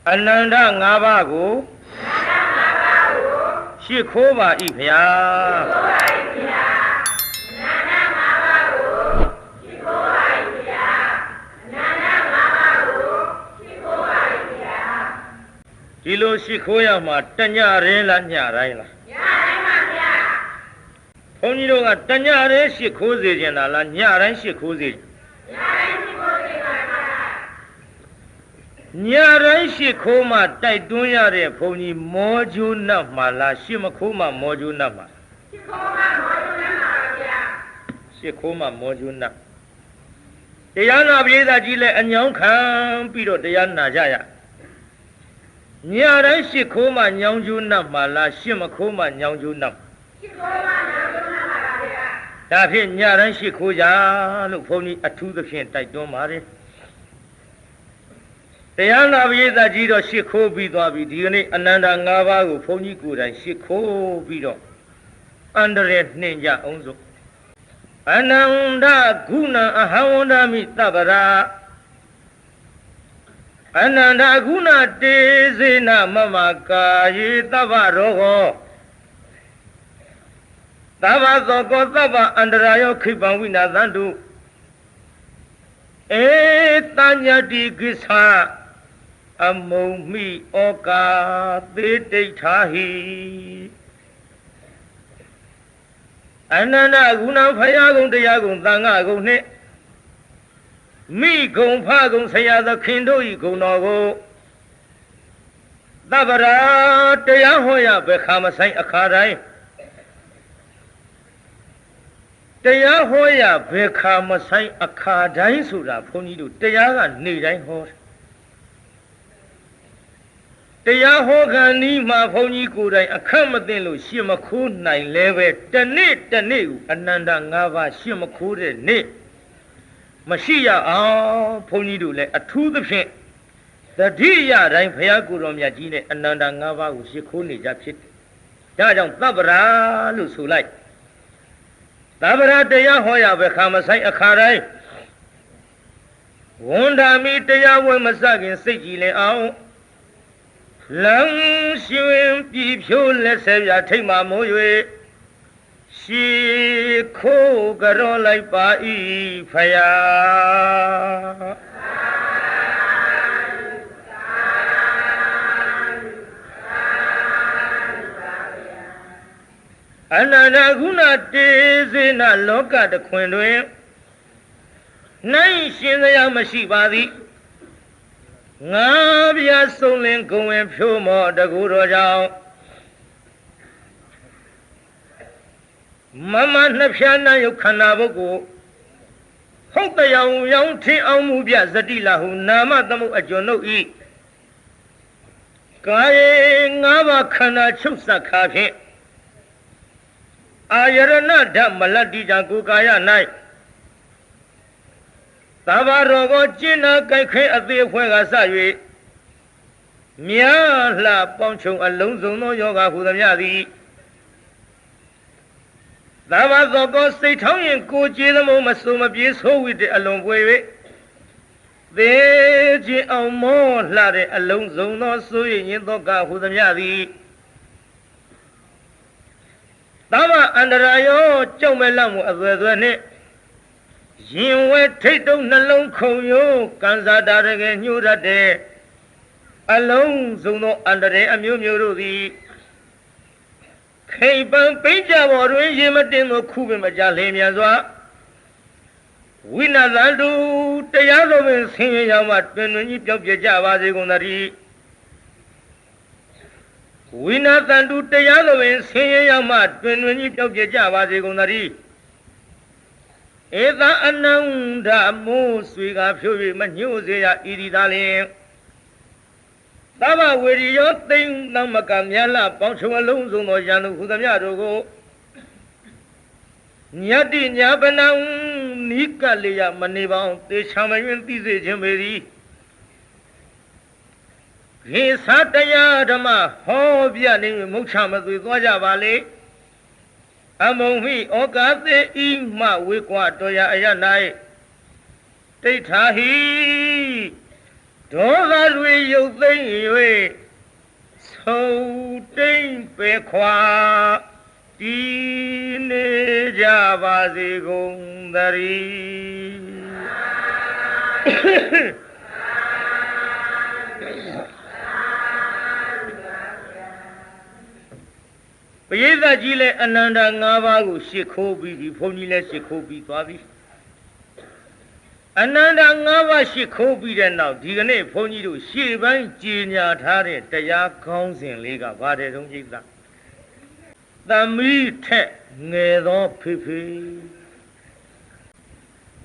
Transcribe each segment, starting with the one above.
အနန္တ၅ပါးကိုရှိခိုးပါ၏ဖျားဒီလိုရှိခိုးရမှာတညရင်လားညတိုင်းလားညတိုင်းပါဗျာဘုန်းကြီးတို့ကတညရင်ရှိခိုးစေခြင်းလားညတိုင်းရှိခိုးစေညတိုင်းရှိခိုးစေပါဗျာညတိုင်းရှိခိုးမှတိုက်တွန်းရတဲ့ဘုန်းကြီးမောကျိုးနတ်မှာလားရှိမခိုးမှမောကျိုးနတ်မှာရှိခိုးမှမောကျိုးနတ်ပါဗျာရှိခိုးမှမောကျိုးနတ်တရားနာပရိသတ်ကြီးလည်းအညောင်းခံပြီးတော့တရားနာကြရညတိုင်းရှိခိုးမှညောင်းကျိုးနတ်မှာလားရှိမခိုးမှညောင်းကျိုးနတ်ရှိခိုးမှညောင်းကျိုးနတ်ပါဗျာဒါဖြင့်ညတိုင်းရှိခိုးကြလို့ဘုန်းကြီးအထူးသဖြင့်တိုက်တွန်းပါတယ်တရားနာပရိသတ်ကြီးတော့ရှိခိုးပြီးသွားပြီဒီကနေ့အနန္တ၅ပါးကိုဘုန်းကြီးကိုယ်တိုင်ရှိခိုးပြီးတော့အန္တရာယ်နှင်ကြအောင်စို့အနန္တဂုဏအဟံဝန္ဒမိသဗ္ဗရာအနန္တဂုဏတေစေနမမကာယေသဗ္ဗရောဂောသဗ္ဗသောကောသဗ္ဗအန္တရာယောခိပံဝိနာသန္တုဧတညတိကိသအမုံမိဩကာသေတိဋ္ဌာဟိအနန္တဂုဏဖယားကုံတရားကုံသံဃာကုံနှင့်မိကုံဖကုံဆရာသခင်တို့ဤဂုဏတော်ကိုသဗ္ဗရာတရားဟောရဘယ်ခါမဆိုင်အခါတိုင်းတရားဟောရဘယ်ခါမဆိုင်အခါတိုင်းဆိုတာဘုန်းကြီးတို့တရားကနေတိုင်းဟောတရားဟောခံဤမှာဘုန်းကြီးကိုယ်တိုင်အခက်မသိလို့ရှင်းမခိုးနိုင်လဲပဲတနေ့တနေ့ကိုအနန္တ၅ပါးရှင်းမခိုးတဲ့နေ့မရှိရအောင်ဘုန်းကြီးတို့လည်းအထူးသဖြင့်တတိယတိုင်းဘုရားကိုယ်တော်မြတ်ကြီးနဲ့အနန္တ၅ပါးကိုရှင်းခိုးနေကြဖြစ်တယ်။ဒါကြောင့်သဗ္ဗရာလို့ဆိုလိုက်သဗ္ဗရာတရားဟောရပဲခါမဆိုင်အခါတိုင်းဝန်ဓာမိတရားဝဲမစခင်စိတ်ကြည်လင်အောင်လမ်းရှင်ပြည်ဖြိုးလက်ဆက်ပြထိတ်မှမိုး၍ရှိခိုးကြောလိုက်ပါ၏ဖယားအနန္တဂုဏတေစေနလောကတခွင်တွင်နိုင်ရှင်စရာမရှိပါသည်ငါပြဆုံးလင်ဂုံဝင်ဖြိုးမောတကူတော်ကြောင့်မမနှစ်ဖြာနာယုတ်ခန္ဓာပုဂ္ဂိုလ်ဟုတ်တရားရောင်ထင်းအောင်မှုပြဇတိလဟုနာမသမုတ်အကျွန်ုပ်ဤကာယေ၅ပါးခန္ဓာချုပ်ဆက်ခါဖြင့်အာယရဏဓမ္မလတ္တိကြကိုကာယ၌သဗ္ဗရောဂောကျင့်နာကြိုက်ခဲအသေးအဖွဲကစ၍မြားလှပေါင်းချုံအလုံးစုံသောယောဂဟူသမျှသည်သဗ္ဗသောကောစိတ်ထောင်းရင်ကိုကြည်သမို့မဆိုမပြေဆိုးဝိတဲ့အလွန်ပွေ၍သေခြင်းအောင်မောလှတဲ့အလုံးစုံသောဆိုရရင်သောကဟူသမျှသည်သဗ္ဗအန္တရာယောကြောက်မဲ့လောက်မှုအသွယ်သွယ်နှင့်ရင်ဝဲထိတ်တုံးနှလုံးခုံယိုကံစားတာတကယ်ညှို့တတ်တဲ့အလုံးစုံသောအန္တရာယ်အမျိုးမျိုးတို့သည်ခိပံပိကြပေါ်တွင်ရေမတင်သောခုပင်မကြလင်းမြန်စွာဝိနာသန္တုတရားတော်ပင်ဆင်းရဲရောက်မှတွင်တွင်ကြီးပြောက်ပြကြပါစေကုန်သတည်းဝိနာသန္တုတရားတော်ပင်ဆင်းရဲရောက်မှတွင်တွင်ကြီးပြောက်ပြကြပါစေကုန်သတည်းဧသအနန္ဒမိုးဆွေကဖြိုး၍မညှို့စေရဤဒီသာလျင်သဗ္ဗဝေရိယောသိမ့်သမကမြတ်လပေါင်းချုံအလုံးစုံသောယန္တုဟူသမျှတို့ကိုညတ္တိညာပနံနိကလေယမနေပေါင်းသေချာမယွင်သိစေခြင်းပေသည်ခေသတရားဓမ္မဟောပြနေမုတ်ချမသွေသွားကြပါလေအမုံဟိဩကာသေဤမဝေကွာတော်ရအယ၌တိဋ္ဌာဟိ ဒေါသတွေရုပ်သိမ်း၍ဆုံးတိမ်ပဲခွာတည်နေကြပါစေကုန်သတည်းပရိသတ်ကြီးလည်းအနန္တ၅ပါးကိုရှ िख ိုးပြီးပြီဘုန်းကြီးလည်းရှ िख ိုးပြီးသွားပြီအနန္တ၅ပါးရှ िख ိုးပြီးတဲ့နောက်ဒီကနေ့ဘုန်းကြီးတို့ရှေ့ပိုင်းကြီးညာထားတဲ့တရားကောင်းစဉ်လေးကဘာတဲ့တုံးကြီးသားသမီးထက်ငယ်သောဖေဖေ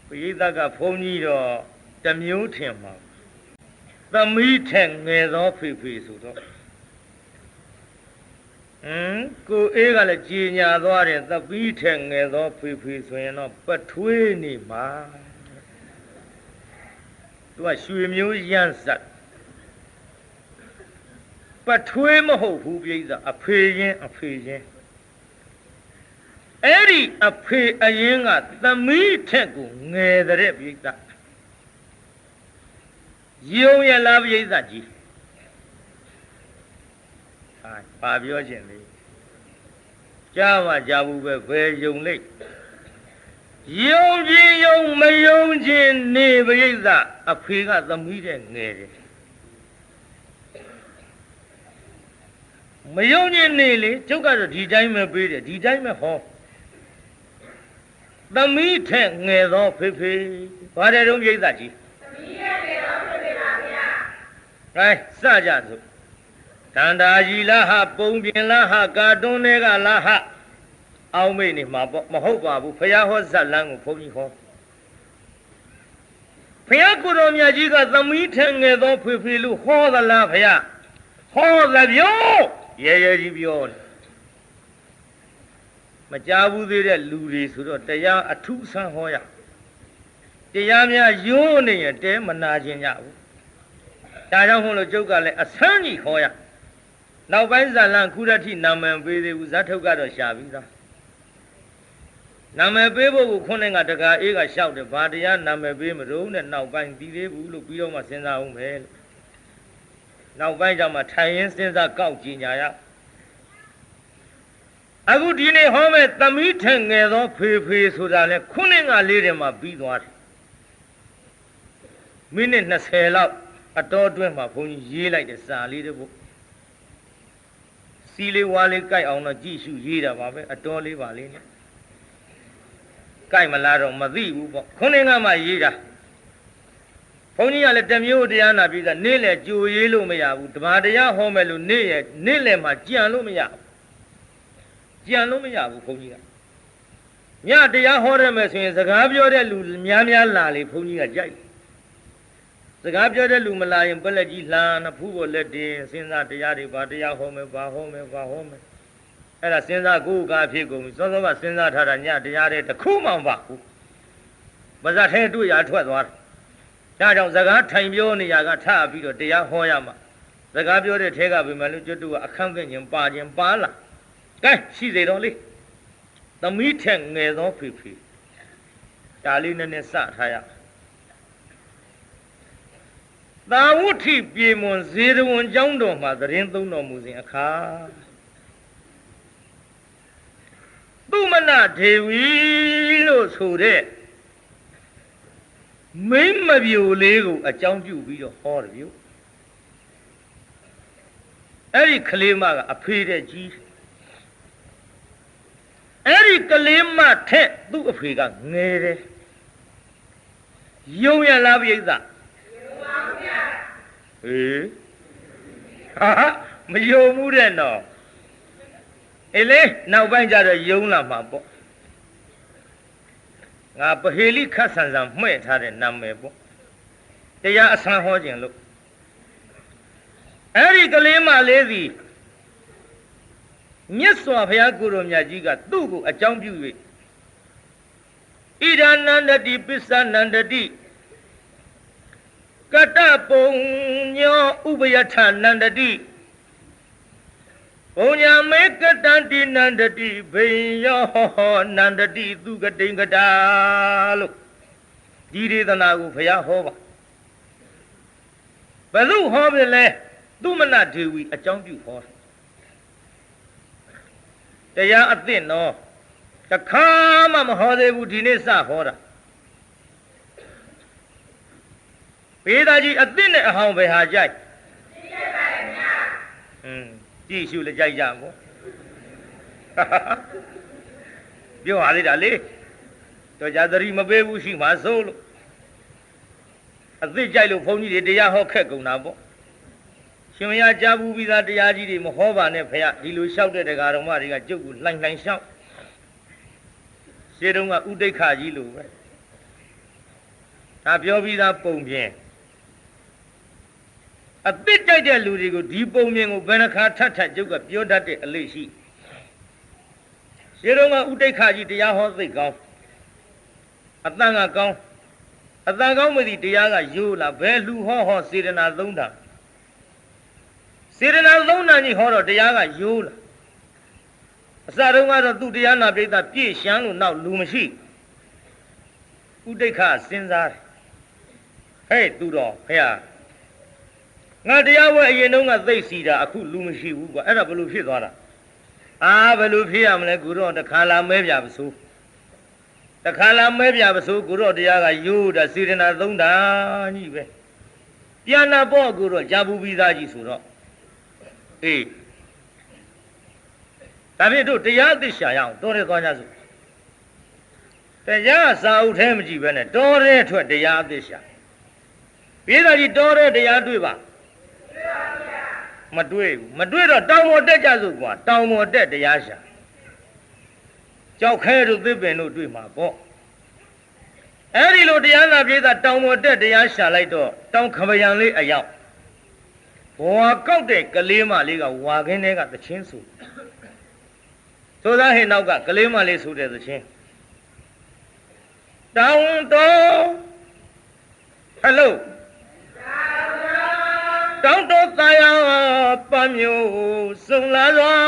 ပရိသတ်ကဘုန်းကြီးတော့တမျိုးထင်မှာသမီးထက်ငယ်သောဖေဖေဆိုတော့ကိုအေးကလည်းကြည်ညာသွားတယ်သမီးထက်ငယ်သောဖေဖေဆိုရင်တော့ပထွေးနေမှာသူကရွှေမျိုးရမ်းစက်ပထွေးမဟုတ်ဘူးပြိဿအဖေရင်အဖေရင်အဲ့ဒီအဖေအရင်ကသမီးထက်ကိုငယ်တဲ့ပြိဿယုံရလားပြိဿကြီးပါပြောခြင်းလေကြားမှကြားဘူးပဲဘယ်ယုံလိမ့်ယုံခြင်းယုံမယုံခြင်းနေပရိသအဖေကသမီးတဲ့ငယ်တယ်မယုံခြင်းနေလေကျုပ်ကတော့ဒီတိုင်းပဲပေးတယ်ဒီတိုင်းပဲဟောသမီးထက်ငယ်သောဖေဖေဘာတဲ့တုံးပရိသကြီးသမီးထက်ငယ်သောဖေဖေပါဗျာဟဲ့စကြစို့တန်တာကြီးလားဟာပုံပြင်လားဟာကာတွန်းတွေကလားဟာအောင်းမိတ်နေမှာပေါ့မဟုတ်ပါဘူးဖယားဟောဇက်လန်းကိုဘုန်းကြီးဟောဖယားကိုတော်မြတ်ကြီးကသမီးထက်ငယ်သောဖေဖေလို့ဟောသလားဖယားဟောသပြောရဲရဲကြီးပြောတယ်မကြားဘူးသေးတဲ့လူတွေဆိုတော့တရားအထုဆန်းဟောရတရားများရိုးနေရင်တဲမနာခြင်းကြဘူးဒါကြောင့်မို့လို့ကျုပ်ကလည်းအဆန်းကြီးဟောရနောက်ပိုင်းဇာလန်ခုရတိနာမည်ပေးသေးဘူးဇတ်ထုတ်ကတော့ရှာပြီးသားနာမည်ပေးဖို့ကိုခုနှစ်ကတကာအေးကလျှောက်တယ်ဘာတရားနာမည်ပေးမလို့နဲ့နောက်ပိုင်းပြီးသေးဘူးလို့ပြီးတော့မှစဉ်းစားအောင်မယ်လို့နောက်ပိုင်းကျမှထိုင်ရင်းစဉ်းစားကောက်ကြည့်ညာရအခုဒီနေ့ဟောမဲ့သမီးထက်ငယ်သောဖေဖေဆိုတာလဲခုနှစ်ကလေးတွေမှာပြီးသွားတယ်မိနစ်20လောက်အတော်အတွင်းမှာဘုန်းကြီးရေးလိုက်တဲ့စာလေးတပုတ်စီလေးဝါလေးကြိုက်အောင်တော့ကြည့်ရှုရေးတာပါပဲအတော်လေးပါလေးနဲ့ကြိုက်မလားတော့မသိဘူးပေါ့ခုနှစ်ကမှရေးတာဘုန်းကြီးကလည်းတမျိုးတရားနာပြီးသားနေ့လေကြိုရေးလို့မရဘူးတပါးတရားဟောမယ်လို့နေ့လေမှာကြံလို့မရဘူးကြံလို့မရဘူးဘုန်းကြီးကညတရားဟောရမယ်ဆိုရင်စကားပြောတဲ့လူများများလာလေဘုန်းကြီးကကြိုက်စကားပြောတဲ့လူမလာရင်ပလက်ကြီးလှမ်းဖူးဖို့လက်တင်စဉ်းစားတရားတွေဘာတရားဟောမယ်ဘာဟောမယ်ဘာဟောမယ်အဲ့ဒါစဉ်းစားကိုယ်ကားဖြစ်ကုန်ပြီစောစောကစဉ်းစားထားတာညတရားတွေတစ်ခုမှမပါဘူးပါဇတ်ထဲတွေ့ရထွက်သွားတယ်ဒါကြောင့်စကားထိုင်ပြောနေရကထပြီးတော့တရားဟောရမှာစကားပြောတဲ့ထဲကပဲမလို့ကျွတ်တူကအခန့်သိခြင်းပါလာကဲရှိစေတော့လေသမီးထက်ငယ်သောဖေဖေဒါလေးနဲ့စထားရသာဝုထိပြေမွန်ဇေရဝံကျောင်းတော်မှာသတင်းသုံးတော်မူစဉ်အခါသူမနဒေဝီလို့ဆိုတဲ့မိမ့်မပြိုလေးကိုအကြောင်းပြုပြီးတော့ဟောတယ်ဗျအဲ့ဒီကလေးမကအဖေတဲ့ကြီးအဲ့ဒီကလေးမထက်သူ့အဖေကငယ်တယ်ယုံရလားပြိဿဟေးဟာမယုံဘူးတဲ့နော်အေးလေနောက်ပိုင်းကျတော့ယုံလာမှာပေါ့ငါပဟေလိခတ်ဆန်ဆန်မှဲ့ထားတဲ့နာမည်ပေါ့တရားအဆန်းဟောခြင်းလို့အဲ့ဒီကလေးမလေးစီမြတ်စွာဘုရားကိုယ်တော်မြတ်ကြီးကသူ့ကိုအကြောင်းပြု၍ဣဒာနန္တတိပစ္စနန္တတိကတပုံညောဥပယထနန္တတိဘုံညာမေကတန္တိနန္တတိဘိယောနန္တတိသူကတိင်္ဂတာလို့ဒီဒေသနာကိုဘုရားဟောပါ သူဟောပြီလဲသူမနဒေဝီအကြောင်းပြုဟောတရားအသင့်တော့တခါမှမဟောသေးဘူးဒီနေ့စဟောတာဘေးသားကြီးအသင့်နဲ့အဟောင်းပဲဟာကြိုက်ကြည့်ရှုလည်းကြိုက်ကြမို့ပြောရသေးတာလေတော့ကြာသတိမပေးဘူးရှိမှစိုးလို့အသစ်ကြိုက်လို့ဘုန်းကြီးတွေတရားဟောခက်ကုန်တာပေါ့ရှင်မရကြားဘူးပြီးသားတရားကြီးတွေမဟောပါနဲ့ဖေရဒီလိုလျှောက်တဲ့တရားတော်မတွေကကျုပ်ကိုလှိုင်လှိုင်လျှောက်ရှင်းတော့ကဥဒိဋ္ဌကြီးလို့ပဲဒါပြောပြီးသားပုံပြင်အသစ်ကြိုက်တဲ့လူတွေကိုဒီပုံပြင်ကိုဘယ်နှခါထပ်ထပ်ကျုပ်ကပြောတတ်တဲ့အလေးရှိရှင်းတော့ကဥဒိဋ္ဌကြီးတရားဟောသိကောင်းအတန်ကကောင်းအတန်ကောင်းမသိတရားကယိုးလာဘယ်လူဟောစေတနာသုံးတာစေတနာသုံးတာကြီးဟောတော့တရားကယိုးလာအစတုန်းကတော့သူတရားနာပိဋကပြည့်ရှမ်းလို့နောက်လူမရှိဥဒိဋ္ဌစဉ်းစားတယ်ဟဲ့သူတော်ဖေဟာငါတရားဝဲအရင်တုန်းကသိစီတာအခုလူမရှိဘူးကွာအဲ့ဒါဘယ်လိုဖြစ်သွားတာဘယ်လိုဖြစ်ရမလဲကိုတော့တခါလာမဲပြပစိုးတခါလာမဲပြပစိုးကိုတော့တရားကယိုးတာစေတနာသုံးတာကြီးပဲပြန်နာပေါ့ကိုတော့ကြာဘူးပြီးသားကြီးဆိုတော့အေးဒါဖြင့်တို့တရားအသစ်ရှာရအောင်တော်ရဲသွားကြစို့တရားစာအုပ်ထဲမကြည့်ပဲနဲ့တော်ရဲထွက်တရားအသစ်ရှာပြေးသားကြီးတော်ရဲတရားတွေ့ပါမတွေ့ဘူးမတွေ့တော့တောင်ပေါ်တက်ကြစို့ကွာတောင်ပေါ်တက်တရားရှာကြောက်ခဲတို့သစ်ပင်တို့တွေ့မှာပေါ့အဲ့ဒီလိုတရားနာပြေးသားတောင်ပေါ်တက်တရားရှာလိုက်တော့တောင်ခပယံလေးအရောက်ဘဝကောက်တဲ့ကလေးမလေးကဝါခင်းထဲကသချင်းဆိုသို့သားဟိနောက်ကကလေးမလေးဆိုတဲ့သချင်းတောင်တော်ဟယ်လိုတောင်တော်သာယာပန်းမျိုးစုံလာသော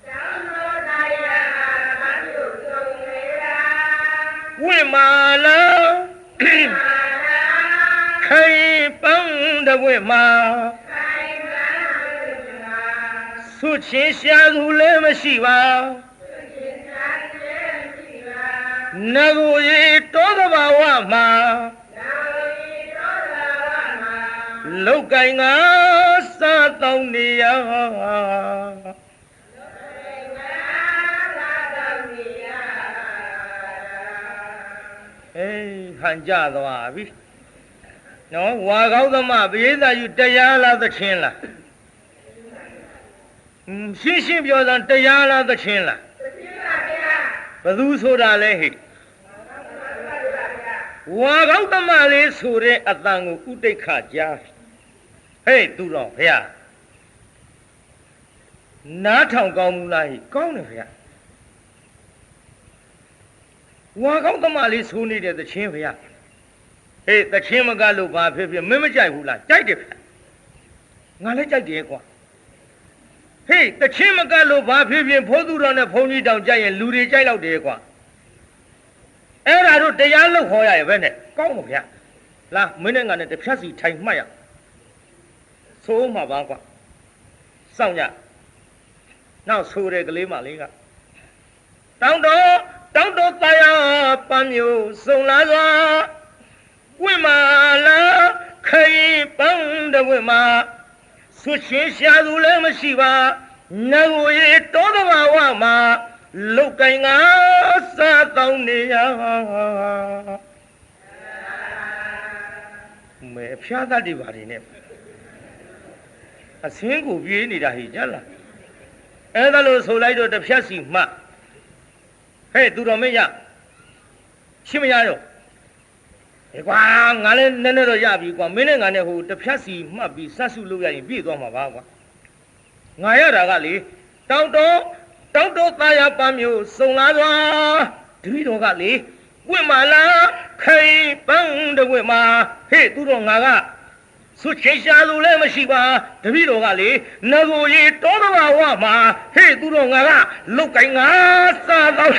တောင်တော်သာယာပန်းမျိုးစုံလေရာဝိမာလာခိုင်ပန်းတဝိမာဆုချင်းရှာသူလည်းမရှိပါနဂိုရီတောသဘာဝမှာလောက်ကင်ကစားတောင်းနေရဟန်ကြသွားပြီနော်ဝါကောင်းသမဘေးသာယူတရားလားသချင်းလားရှင်းရှင်းပြောစမ်းတရားလားသချင်းလားသချင်းပါဗျာဘယ်သူဆိုတာလဲဟိဝါကောင်းသမလေးဆိုတဲ့အတန်ကိုဥဒိဋ္ဌကြားဟဲ့သူတော်ဗျာနားထောင်ကောင်းမလားဟိကောင်းတယ်ဗျာဝါကောင်းသမလေးဆိုနေတဲ့သချင်းဗျာဟေးသချင်းမကလို့ဘာဖြစ်ဖြစ်မင်းမကြိုက်ဘူးလားကြိုက်တယ်ဗျာငါလည်းကြိုက်တယ်ကွာဟေးတချင်းမကလို့ဘာဖြစ်ဖြစ်ဖိုးသူတော်နဲ့ဘုန်းကြီးတောင်ကြိုက်ရင်လူတွေကြိုက်တော့တယ်ကွာအဲ့ဒါတို့တရားလို့ခေါ်ရရဲ့ပဲနဲ့ကောင်းပါဗျာလာမင်းနဲ့ငါနဲ့တစ်ဖြတ်စီထိုင်မှတ်ရဆိုးမှာပါကွာစောင့်ကြနောက်ဆိုးတဲ့ကလေးမလေးကတောင်းတော်သာယာပန်းမျိုးစုံလာစွာဝိမာလာခိပန်းတဝိမာဆုချင်းရှာသူလည်းမရှိပါနဂိုရီတောသဘာဝမှာလောက်ကင်ကစားတောင်းနေရမဲဖျားတတ်တွေပါတယ်နဲ့အစင်းကိုပြေးနေတာဟိကြလားအဲ့ဒါလို့ဆိုလိုက်တော့တစ်ဖြတ်စီမှဟဲ့သူတော်မင်းရရှင်းမရတော့ကွာငါလည်းနည်းနည်းတော့ရပြီကွာမင်းနဲ့ငါနဲ့ဟိုတစ်ဖြတ်စီမှတ်ပြီးစတ်စုလုပ်ရရင်ပြည့်သွားမှာပါကွာငါရတာကလေတောင်းတော်သားရပန်းမျိုးစုံလာသွားတပည့်တော်ကလေဝိမာလာခိုင်ပန်းတဝိမာဟေ့သူတော်ငါကဆုချင်းရှာသူလည်းမရှိပါတပည့်တော်ကလေနဂိုရီတောသဘာဝမှာဟေ့သူတော်ငါကလုတ်ကိုင်းငါစားတော့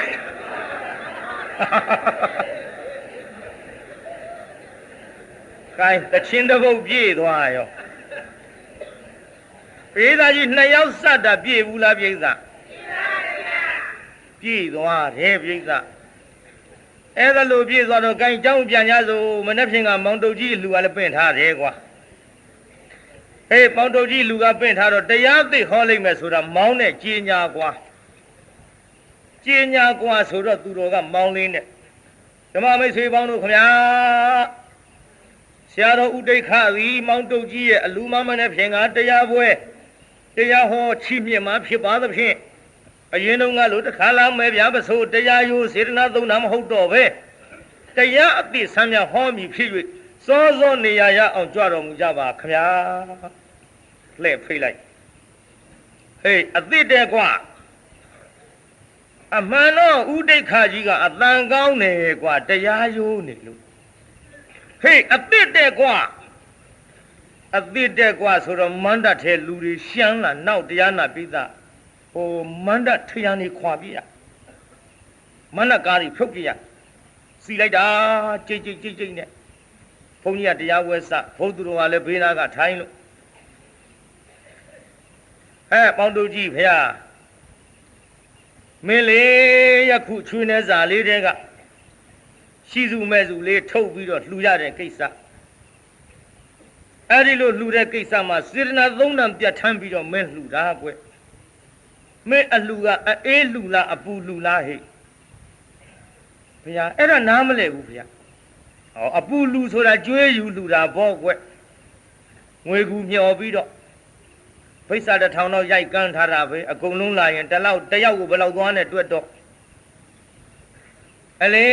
ကိုင်းတချင်းတစ်ပုတ်ပြေးသွားရော ပိဿာကြီး2ယောက်စတာပြည့်ဘူးလားပိဿာပြည့်သွားတယ်ပိဿာအဲ့ဒါလို့ပြည့်သွားတော့ကိုင်းเจ้าပြန်ကြစို့မနေ့ဖြင့်ကမောင်တုတ်ကြီးလူကလည်းပင့်ထားတယ်ကွာဟေးမောင်တုတ်ကြီးလူကပင့်ထားတော့တရားသိဟောလိုက်မယ်ဆိုတာမောင်းနဲ့ကြီးညာကွာကြီးညာကွာဆိုတော့သူတော်ကမောင်းလေးနဲ့ဓမ္မမိတ်ဆွေပေါင်းတို့ခင်ဗျာဆရာတော်ဥဒိဋ္ဌသည်မောင်တုတ်ကြီးရဲ့အလူမမနဲ့ဖြင့်ကတရားပွဲတရားဟောချီးမြှင့်မှာဖြစ်ပါသဖြင့်အရင်တုန်းကလို့တခါလာမယ်ဗျာပစိုးတရားယိုစေတနာသုံးတာမဟုတ်တော့ပဲတရားအသိဆမ်းမြဟောမည်ဖြစ်၍စောစောနေရအောင်ကြွတော်မူကြပါခင်ဗျာလှဲ့ဖိတ်လိုက်ဟေးအသိတဲ့ကွာအမှန်တော့ဥဒိဋ္ဌကြီးကအတန်ကောင်းတယ်ကွာတရားယိုနေလို့ဟေးအသိတဲ့ကွာအသိတဲ့ကွာဆိုတော့မန္တထဲလူတွေရှမ်းလာနောက်တရားနာပိသဟိုမန္တထရံနေခွာပြရမန္တကားတွေဖြုတ်ပြရစီလိုက်တာကြိတ်နဲ့ဘုန်းကြီးကတရားဝဲစဘုသူတော်ကလည်းဘေးနာကထိုင်းလို့ပေါင်းတို့ကြီးဖေဟာမင်းလေးယခုချွေးနေစာလေးတဲကရှိစုမဲ့စုလေးထုတ်ပြီးတော့လှူရတဲ့ကိစ္စအဲ့ဒီလိုလှူတဲ့ကိစ္စမှာစေတနာသုံးတန်ပြတ်ထမ်းပြီးတော့မင်းလှူတာကွမင်းအလှူကအေးလှူလားအပူလှူလားဟဲ့ဘုရားအဲ့ဒါနားမလဲဘူးဘုရားဟောအပူလှူဆိုတာကျွေးယူလှူတာပေါ့ကွငွေကူမျောပြီးတော့ဖိတ်စာတစ်ထောင်တော့ရိုက်ကန်းထားတာပဲအကုန်လုံးလာရင်တယောက်ကိုဘယ်လောက်သွားနဲ့တွက်တော့အလေ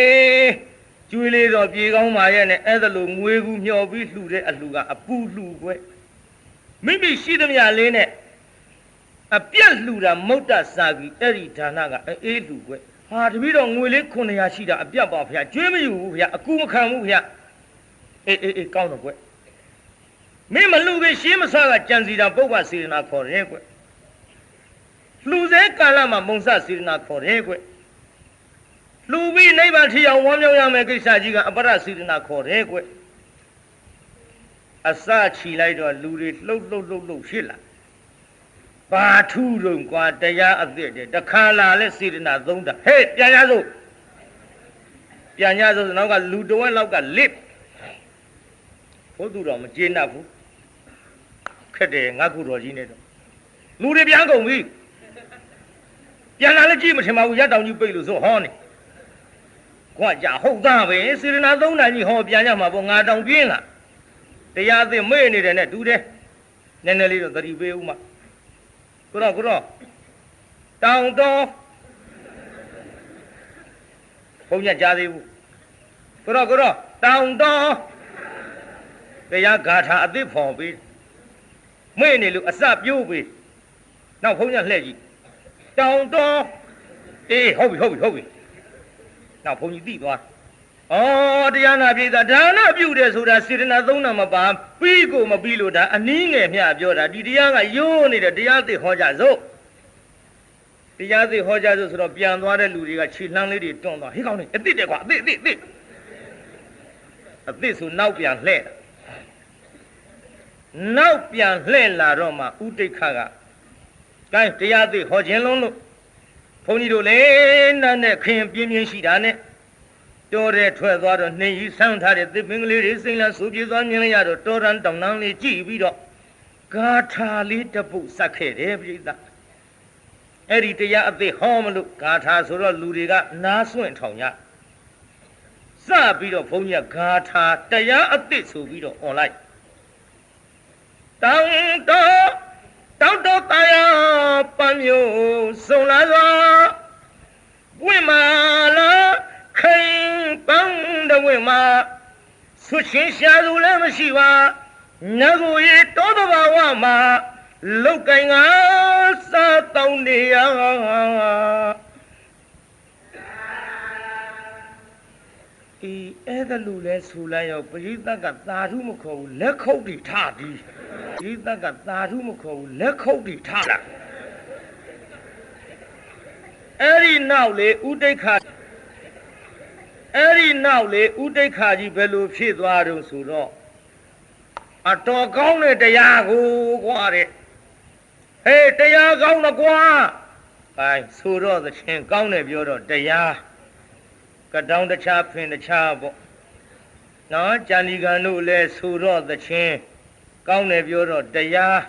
ကျွေးလေးတော့ပြေကောင်းပါရဲ့နဲ့အဲ့ဒါလိုငွေကူမျောပြီးလှူတဲ့အလှူကအပူလှူကွမိမိရှိသမျှလေးနဲ့အပြက်လှူတာမုတ်တစာကြီးအဲ့ဒီဌာနကအေးလှူကွဟာတပည့်တော်ငွေလေး900ရှိတာအပြက်ပါဗျာကျွေးမယူဘူးဗျာအကူမခံဘူးဗျာအေးကောင်းတော့ကွမင်းမလှူခင်ရှင်းမဆကကြံစီတာပုပ္ပစေတနာခေါ်တယ်ကွလှူစေကာလမှာမုံစစေတနာခေါ်တယ်ကွလှူပြီးနိဗ္ဗာန်ထီအောင်ဝမ်းမြောက်ရမယ်ကိစ္စကြီးကအပရစေတနာခေါ်တယ်ကွအစချီလိုက်တော့လူတွေလှုပ်ဖြစ်လာဘာထူးတုံကွာတရားအသစ်တဲ့တခါလာလဲစေတနာသုံးတာဟဲ့ပြန်ရစို့နောက်ကလူတဝက်လောက်ကလစ်ဘုသူတော်မကျေနပ်ဘူးခက်တယ်ငါခုတော်ကြီးနဲ့တော့လူတွေပြန်ကုန်ပြီပြန်လာလဲကြည့်မထင်ပါဘူးရတောင်ကြီးပိတ်လို့ဆိုဟောနေခွာကြဟုတ်သားပဲစေတနာသုံးတာကြီးဟောပြန်ရမှာပေါ့ငါတောင်ပြင်းလာတရားအသစ်မေ့နေတယ်နဲ့တူတယ်နည်းနည်းလေးတော့သတိပေးဦးမှာကိုတော့တောင်တော်ဘုန်းကြီးကြားသေးဘူးကိုတော့တောင်တော်တရားဂါထာအသစ်ဖော်ပြီးမေ့နေလို့အစပြိုးပြီးနောက်ဘုန်းကြီးလှည့်ကြည့်တောင်တော်အေးဟုတ်ပြီနောက်ဘုန်းကြီးသိသွားတရားနာပြည်သာဒါနပြုတယ်ဆိုတာစေတနာသုံးတာမပါပြီးကိုမပြီးလို့ဒါအနည်းငယ်မျှပြောတာဒီတရားကရိုးနေတဲ့တရားသိဟောကြစို့တရားသိဟောကြစို့ဆိုတော့ပြန်သွားတဲ့လူတွေကခြေလှမ်းလေးတွေတွန်းသွားဟေးကောင်းနေအသိတယ်ကွာအသိဆိုနောက်ပြန်လှဲ့နောက်ပြန်လှဲ့လာတော့မှဥဒိဋ္ဌကကိုင်းတရားသိဟောခြင်းလုံးလို့ဘုန်းကြီးတို့လည်းနာနဲ့ခင်ပြင်းရှိတာနဲ့တော်တဲ့ထွက်သွားတော့နှင်းကြီးဆန်းထားတဲ့သစ်ပင်ကလေးတွေစိမ့်လာဆူပြေသွားမြင်လိုက်ရတော့တော်ရန်တောင်တန်းလေးကြည့်ပြီးတော့ဂါထာလေးတပုတ်စက်ခဲ့တယ်ပြိဿအဲ့ဒီတရားအသိဟောမလို့ဂါထာဆိုတော့လူတွေကနားစွင့်ထောင်ရစပြီးတော့ဘုန်းကြီးကဂါထာတရားအသိဆိုပြီးတော့ online တောင်းတော့တရားပန်းမျိုးစုံလာစွာဝိမာလာခိုင်ပန်းတဝိမာဆွချင်းရှာသူလည်းမရှိပါငါကိုရေတောတဘာဝမှာလုတ်ကင်ကစားတောင်းနေရအဲ့ဒါလူလဲဆူလိုက်ရောပရိသတ်ကသာဓုမခေါ်ဘူးလက်ခုပ်တွေထပြီးပရိသတ်ကသာဓုမခေါ်ဘူးလက်ခုပ်တွေထလာအဲ့ဒီနောက်လေဥဒိဋ္ဌကြီးဘယ်လိုဖြစ်သွားတော့ဆိုတော့အတော်ကောင်းတဲ့တရားကိုကွာတဲ့ ဟေးတရားကောင်းတော့ကွာအဲဆိုတော့သချင်းကောင်းတယ်ပြောတော့တရားကတောင်းတခြားဖင်တခြားပေါ့နော်ဂျာနီကန်တို့လည်းဆိုတော့သချင်းကောင်းတယ်ပြောတော့တရား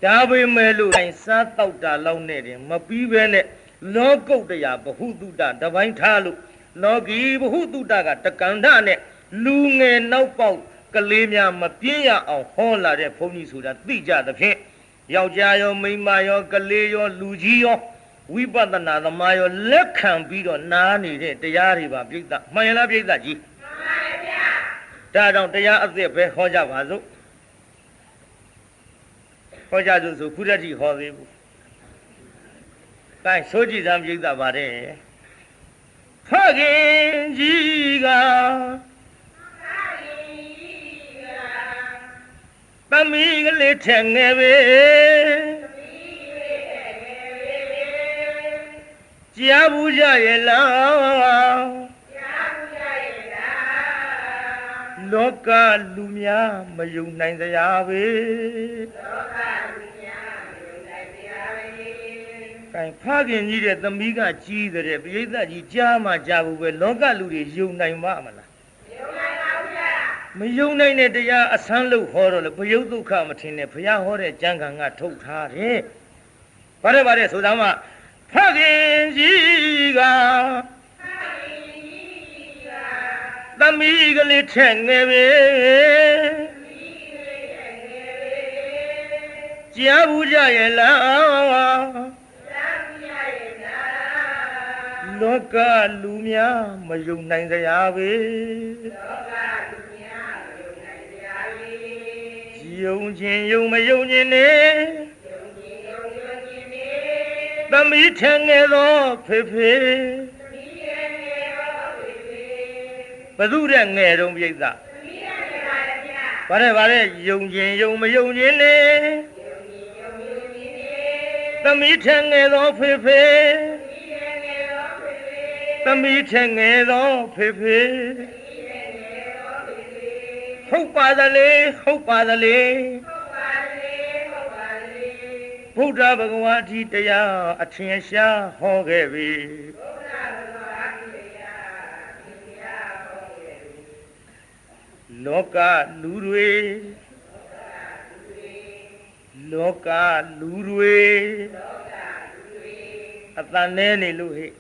ဒါပေမဲ့လို့စားတောက်တာလောက်နဲ့တင်မပြီးပဲနဲ့လောကုတ်တရားဘဟုတုတတပိုင်းထားလို့လောကီဘဟုတုတကတက္ကန္ဓနဲ့လူငယ်နောက်ပေါက်ကလေးများမပြင်းရအောင်ဟောလာတဲ့ဘုန်းကြီးဆိုတာသိကြသဖြင့်ယောက်ျားရောမိန်းမရောကလေးရောလူကြီးရောဝိပဿနာသမားရောလက်ခံပြီးတော့နားနေတဲ့တရားတွေပါပြိဿမှန်ရလားပြိဿကြီးမှန်ပါဗျာဒါကြောင့်တရားအသစ်ပဲဟောကြပါစို့ဟောကြစို့ဆိုခုတည်းဟောသေးဘူးကဲဆိုကြည်စမ်းပြိဿပါတယ်ဖခင်ကြီးကသမီးကလေးထက်ငယ်ပဲကြားဘူးကြရဲ့လားလောကလူများမယုံနိုင်စရာပဲကဲဖခင်ကြီးတဲ့သမီးကကြီးတဲ့ပရိသတ်ကြီးကြားမှကြားဘူးပဲလောကလူတွေယုံနိုင်ပါမလားမယုံနိုင်တဲ့တရားအဆန်းလို့ဟောတော့လေဘယုတ်ဒုက္ခမထင်နဲ့ဘုရားဟောတဲ့ကျမ်းဂန်ကထုတ်ထားတယ်။ဗါတဲ့ဆိုသားမဖခင်ကြီးကသမီးကလေးထက်ငယ်ပဲကြားဘူးကြရဲ့လားလောကလူများမယုံနိုင်စရာပဲယုံခြင်းယုံမယုံခြင်းနဲ့သမီးထငယ်သောဖေဖေဘသူတဲ့ငယ်တော့ပြိဿဗါတဲ့ယုံခြင်းယုံမယုံခြင်းနဲ့သမီးထငယ်သောဖေဖေသမီးထငယ်သောဖေဖေဟုတ်ပါသလေဟုတ်ပါသလေဘုရားဘဂဝါဒီတရားအထင်ရှားဟောခဲ့ပြီလောကလူတွေလောကလူတွေအတန်နဲ့နေလို့ဟဲ့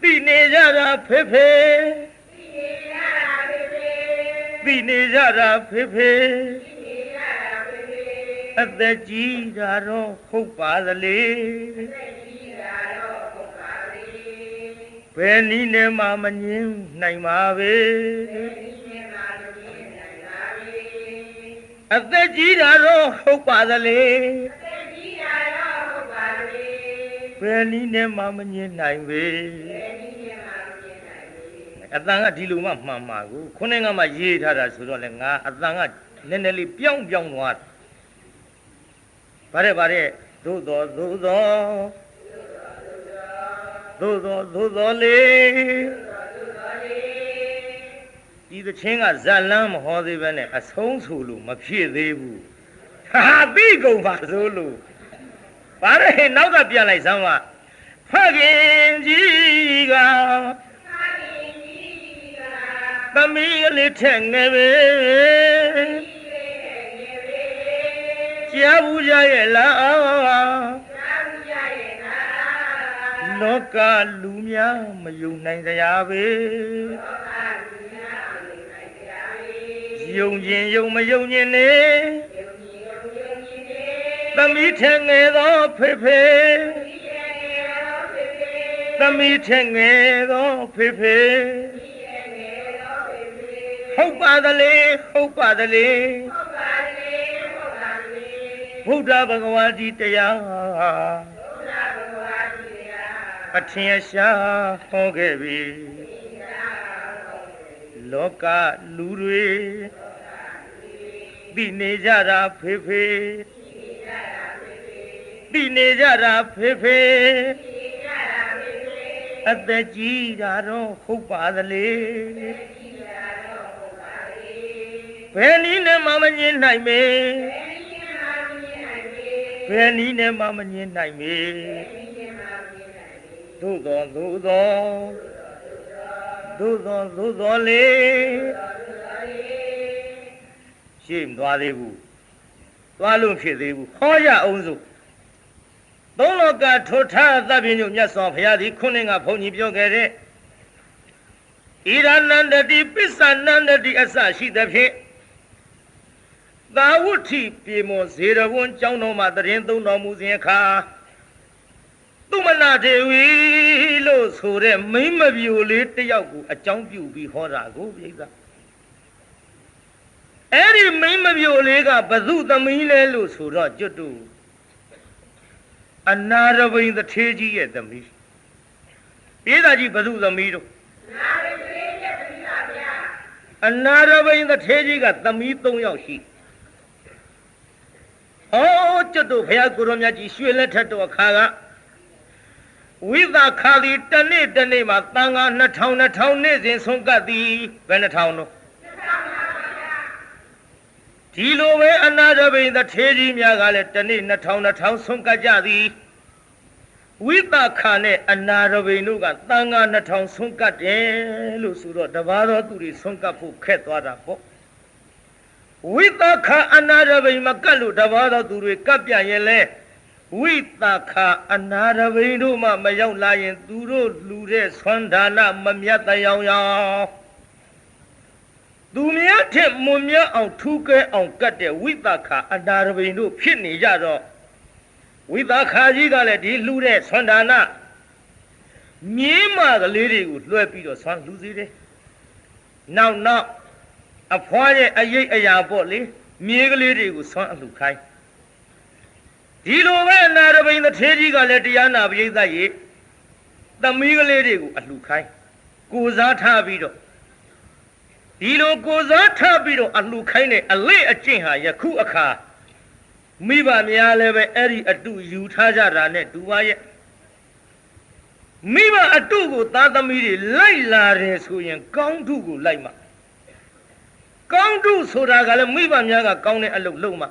သိနေကြတာဖေဖေသိနေကြတာဖေဖေအသက်ကြီးတာတော့ဟုတ်ပါသလေဘယ်နည်းနဲ့မှမငင်းနိုင်ပါပဲအသက်ကြီးတာတော့ဟုတ်ပါသလေဘယ်နည်းနဲ့မှမငင်းနိုင်ပဲအတန်ကဒီလိုမှမှန်မှာကိုခုနကမှရေးထားတာဆိုတော့လေငါအတန်ကနည်းနည်းလေးပြောင်းသွားဗါတဲ့သို့တော်လေဒီသချင်းကဇလန်းမဟောသေးပဲနဲ့အဆုံးဆိုလို့မဖြစ်သေးဘူးဟာသိကုန်ပါဆိုလို့ဗါတဲ့နောက်ကပြန်လိုက်စမ်းပါဖခင်ကြီးကသမီးကလေးထက်ငယ်ပဲကြားဘူးကြရဲ့လားလောကလူများမယုံနိုင်စရာပဲယုံခြင်းယုံမယုံခြင်းနဲ့သမီးထက်ငယ်သောဖေဖေသမီးထက်ငယ်သောဖေဖေဟုတ်ပါသလေဟုတ်ပါသလေဘုရားဘဂဝါဒီတရားအထင်ရှားဟောခဲ့ပြီလောကလူတွေသိနေကြတာဖေဖေသိနေကြတာဖေဖေအသက်ကြီးတာတော့ဟုတ်ပါသလေဘယ်နည်းနဲ့မှမငြင်းနိုင်မေ ဘယ်နည်းနဲ့မှမငြင်းနိုင်မေသို့တော်လေရှေ့မသွားသေးဘူးသွားလို့ဖြစ်သေးဘူးဟောရအောင်စို့သုံးလောကထိုထားသဗ္ဗညုမြတ်စွာဘုရားသည်ခုနှစ်ကဘုန်းကြီးပြောခဲ့တဲ့ဣရဏန္တတိပစ္ဆနန္တတိအစရှိသဖြင့်သာဝဋ္ဌိပြေမွန်ဇေရဝန်းကျောင်းတော်မှာတရင်သုံးတော်မူစဉ်အခါသူမနာဒေဝီလို့ဆိုတဲ့မိမပြိုလေးတယောက်ကိုအကြောင်းပြုပြီးဟောတာကိုပြိဿအဲ့ဒီမိမပြိုလေးကဘသူသမီးလဲလို့ဆိုတော့ကျွတ်တူအနာရဘိန်တထေးကြီးရဲ့သမီးပြေးသားကြီးဘသူသမီးတို့အနာရဘိန်တထေးကြီးကသမီး3ယောက်ရှိကျွတ်တူဘုရားကိုရောမြတ်ကြီးရွှေလက်ထက်တော်အခါကဝိသခါလီတနေ့မှာတန်ခါ2000နေ့စဉ်ဆုံးကပ်သည်ဘယ်2000တော့ဒီလိုပဲအနာရဘိန်တထေးကြီးများကလည်းတနေ့2000ဆုံးကပ်ကြသည်ဝိသခါနဲ့အနာရဘိန်တို့ကတန်ခါ2000ဆုံးကပ်တယ်လို့ဆိုတော့တပါးတော်သူတွေဆုံးကပ်ဖို့ခက်သွားတာပေါ့ဝိသခာအနာရဘိန်မကတ်လို့တပါးတော်သူတွေကပ်ပြရင်လဲဝိသခာအနာရဘိန်တို့မှမရောက်လာရင်သူတို့လူတဲ့ဆွမ်းဒါနမမြတ်တရားရောက်သူများထက်မွန်မြတ်အောင်ထူးကဲအောင်ကတ်တဲ့ဝိသခာအနာရဘိန်တို့ဖြစ်နေကြတော့ဝိသခာကြီးကလည်းဒီလူတဲ့ဆွမ်းဒါနမြင်းမကလေးတွေကိုလွှဲပြီးတော့ဆွမ်းလူစီတယ်နောက်အဖွားရဲ့အရေးအရာပေါ့လေမြေးကလေးတွေကိုဆွမ်းအလှခိုင်းဒီလိုပဲအနာရဘိန်တထေးကြီးကလည်းတရားနာပရိသတ်ရေသမီးကလေးတွေကိုအလှခိုင်းကိုစားထားပြီးတော့ဒီလိုကိုစားထားပြီးတော့အလှခိုင်းတဲ့အလေအကျင့်ဟာယခုအခါမိဘများလည်းပဲအဲ့ဒီအတုယူထားကြတာနဲ့တူပါရဲ့မိဘအတုကိုသားသမီးတွေလိုက်လာတယ်ဆိုရင်ကောင်းထုကိုလိုက်မှာကောင်းထုဆိုတာကလည်းမိဘများကကောင်းတဲ့အလုပ်လုပ်မှာ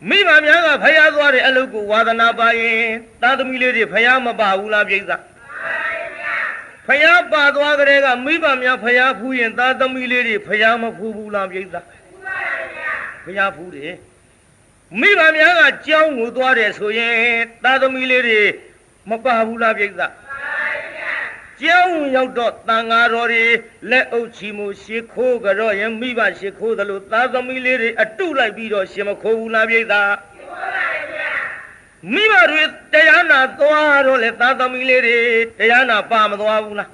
မိဘများကဖျားသွားတဲ့အလုပ်ကိုဝါသနာပါရင်သားသမီးလေးတွေဖျားမပါဘူးလားပြိဿဖျားပါသွားကြတဲ့ကမိဘများဖျားဖူးရင်သားသမီးလေးတွေဖျားမဖူးဘူးလားပြိဿဖျားဖူးတယ်မိဘများကကြောင်းကိုသွားတယ်ဆိုရင်သားသမီးလေးတွေမပါဘူးလားပြိဿကျောင်းရောက်တော့တန်ဃာတော်တွေလက်အုပ်ချီမှုရှ िख ိုးကြတော့ရင်မိဘရှ िख ိုးသလိုသားသမီးလေးတွေအတုလိုက်ပြီးတော့ရှင်မခိုးဘူးလားပြိဿမိဘတွေတရားနာသွားတော့လေသားသမီးလေးတွေတရားနာပါမသွားဘူးလား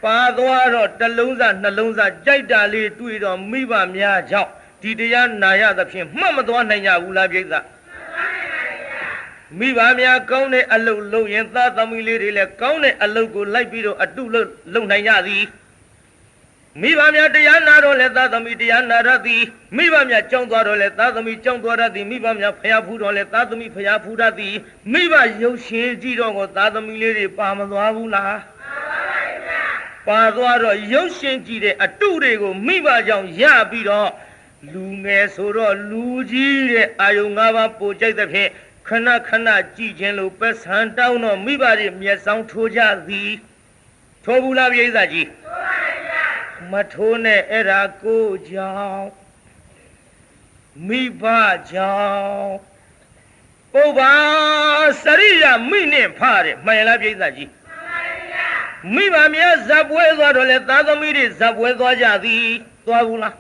ပါသွားတော့တစ်လုံးစားနှလုံးစားကြိုက်တာလေးတွေ့တော့မိဘများကြောင့်ဒီတရားနာရသဖြင့်မှတ်မသွားနိုင်ကြဘူးလားပြိဿမိဘများကောင်းတဲ့အလုပ်လုပ်ရင်သားသမီးလေးတွေလည်းကောင်းတဲ့အလုပ်ကိုလိုက်ပြီးတော့အတုလုပ်နိုင်ကြသည်မိဘများတရားနာတော့လည်းသားသမီးတရားနာရသည်မိဘများကြောင်းသွားတော့လည်းသားသမီးကြောင်းသွားရသည်မိဘများဖျားဖူးတော့လည်းသားသမီးဖျားဖူးရသည်မိဘရုပ်ရှင်ကြည့်တော့ကိုသားသမီးလေးတွေပါမသွားဘူးလားပါသွားတော့ရုပ်ရှင်ကြည့်တဲ့အတုတွေကိုမိဘကြောင့်ရပြီးတော့လူငယ်ဆိုတော့လူကြီးတဲ့အာယုံ၅ပါးပို့ကြိုက်တဲ့ဖြင့်ခဏကြည့်ခြင်းလို့ပဲဆန်တောင်းတော့မိဘတွေမျက်စောင်းထိုးကြသည်ထိုးဘူးလားပြိဿကြီးမထိုးနဲ့အဲ့ဒါကိုကြောင့်မိဘကြောင့်ပုဗ္ဗာစရိယမိနဲ့ဖတဲ့မှန်လားပြိဿကြီးမိဘများဇပ်ပွဲသွားတော့လေသားသမီးတွေဇပ်ပွဲသွားကြသည်သွားဘူးလား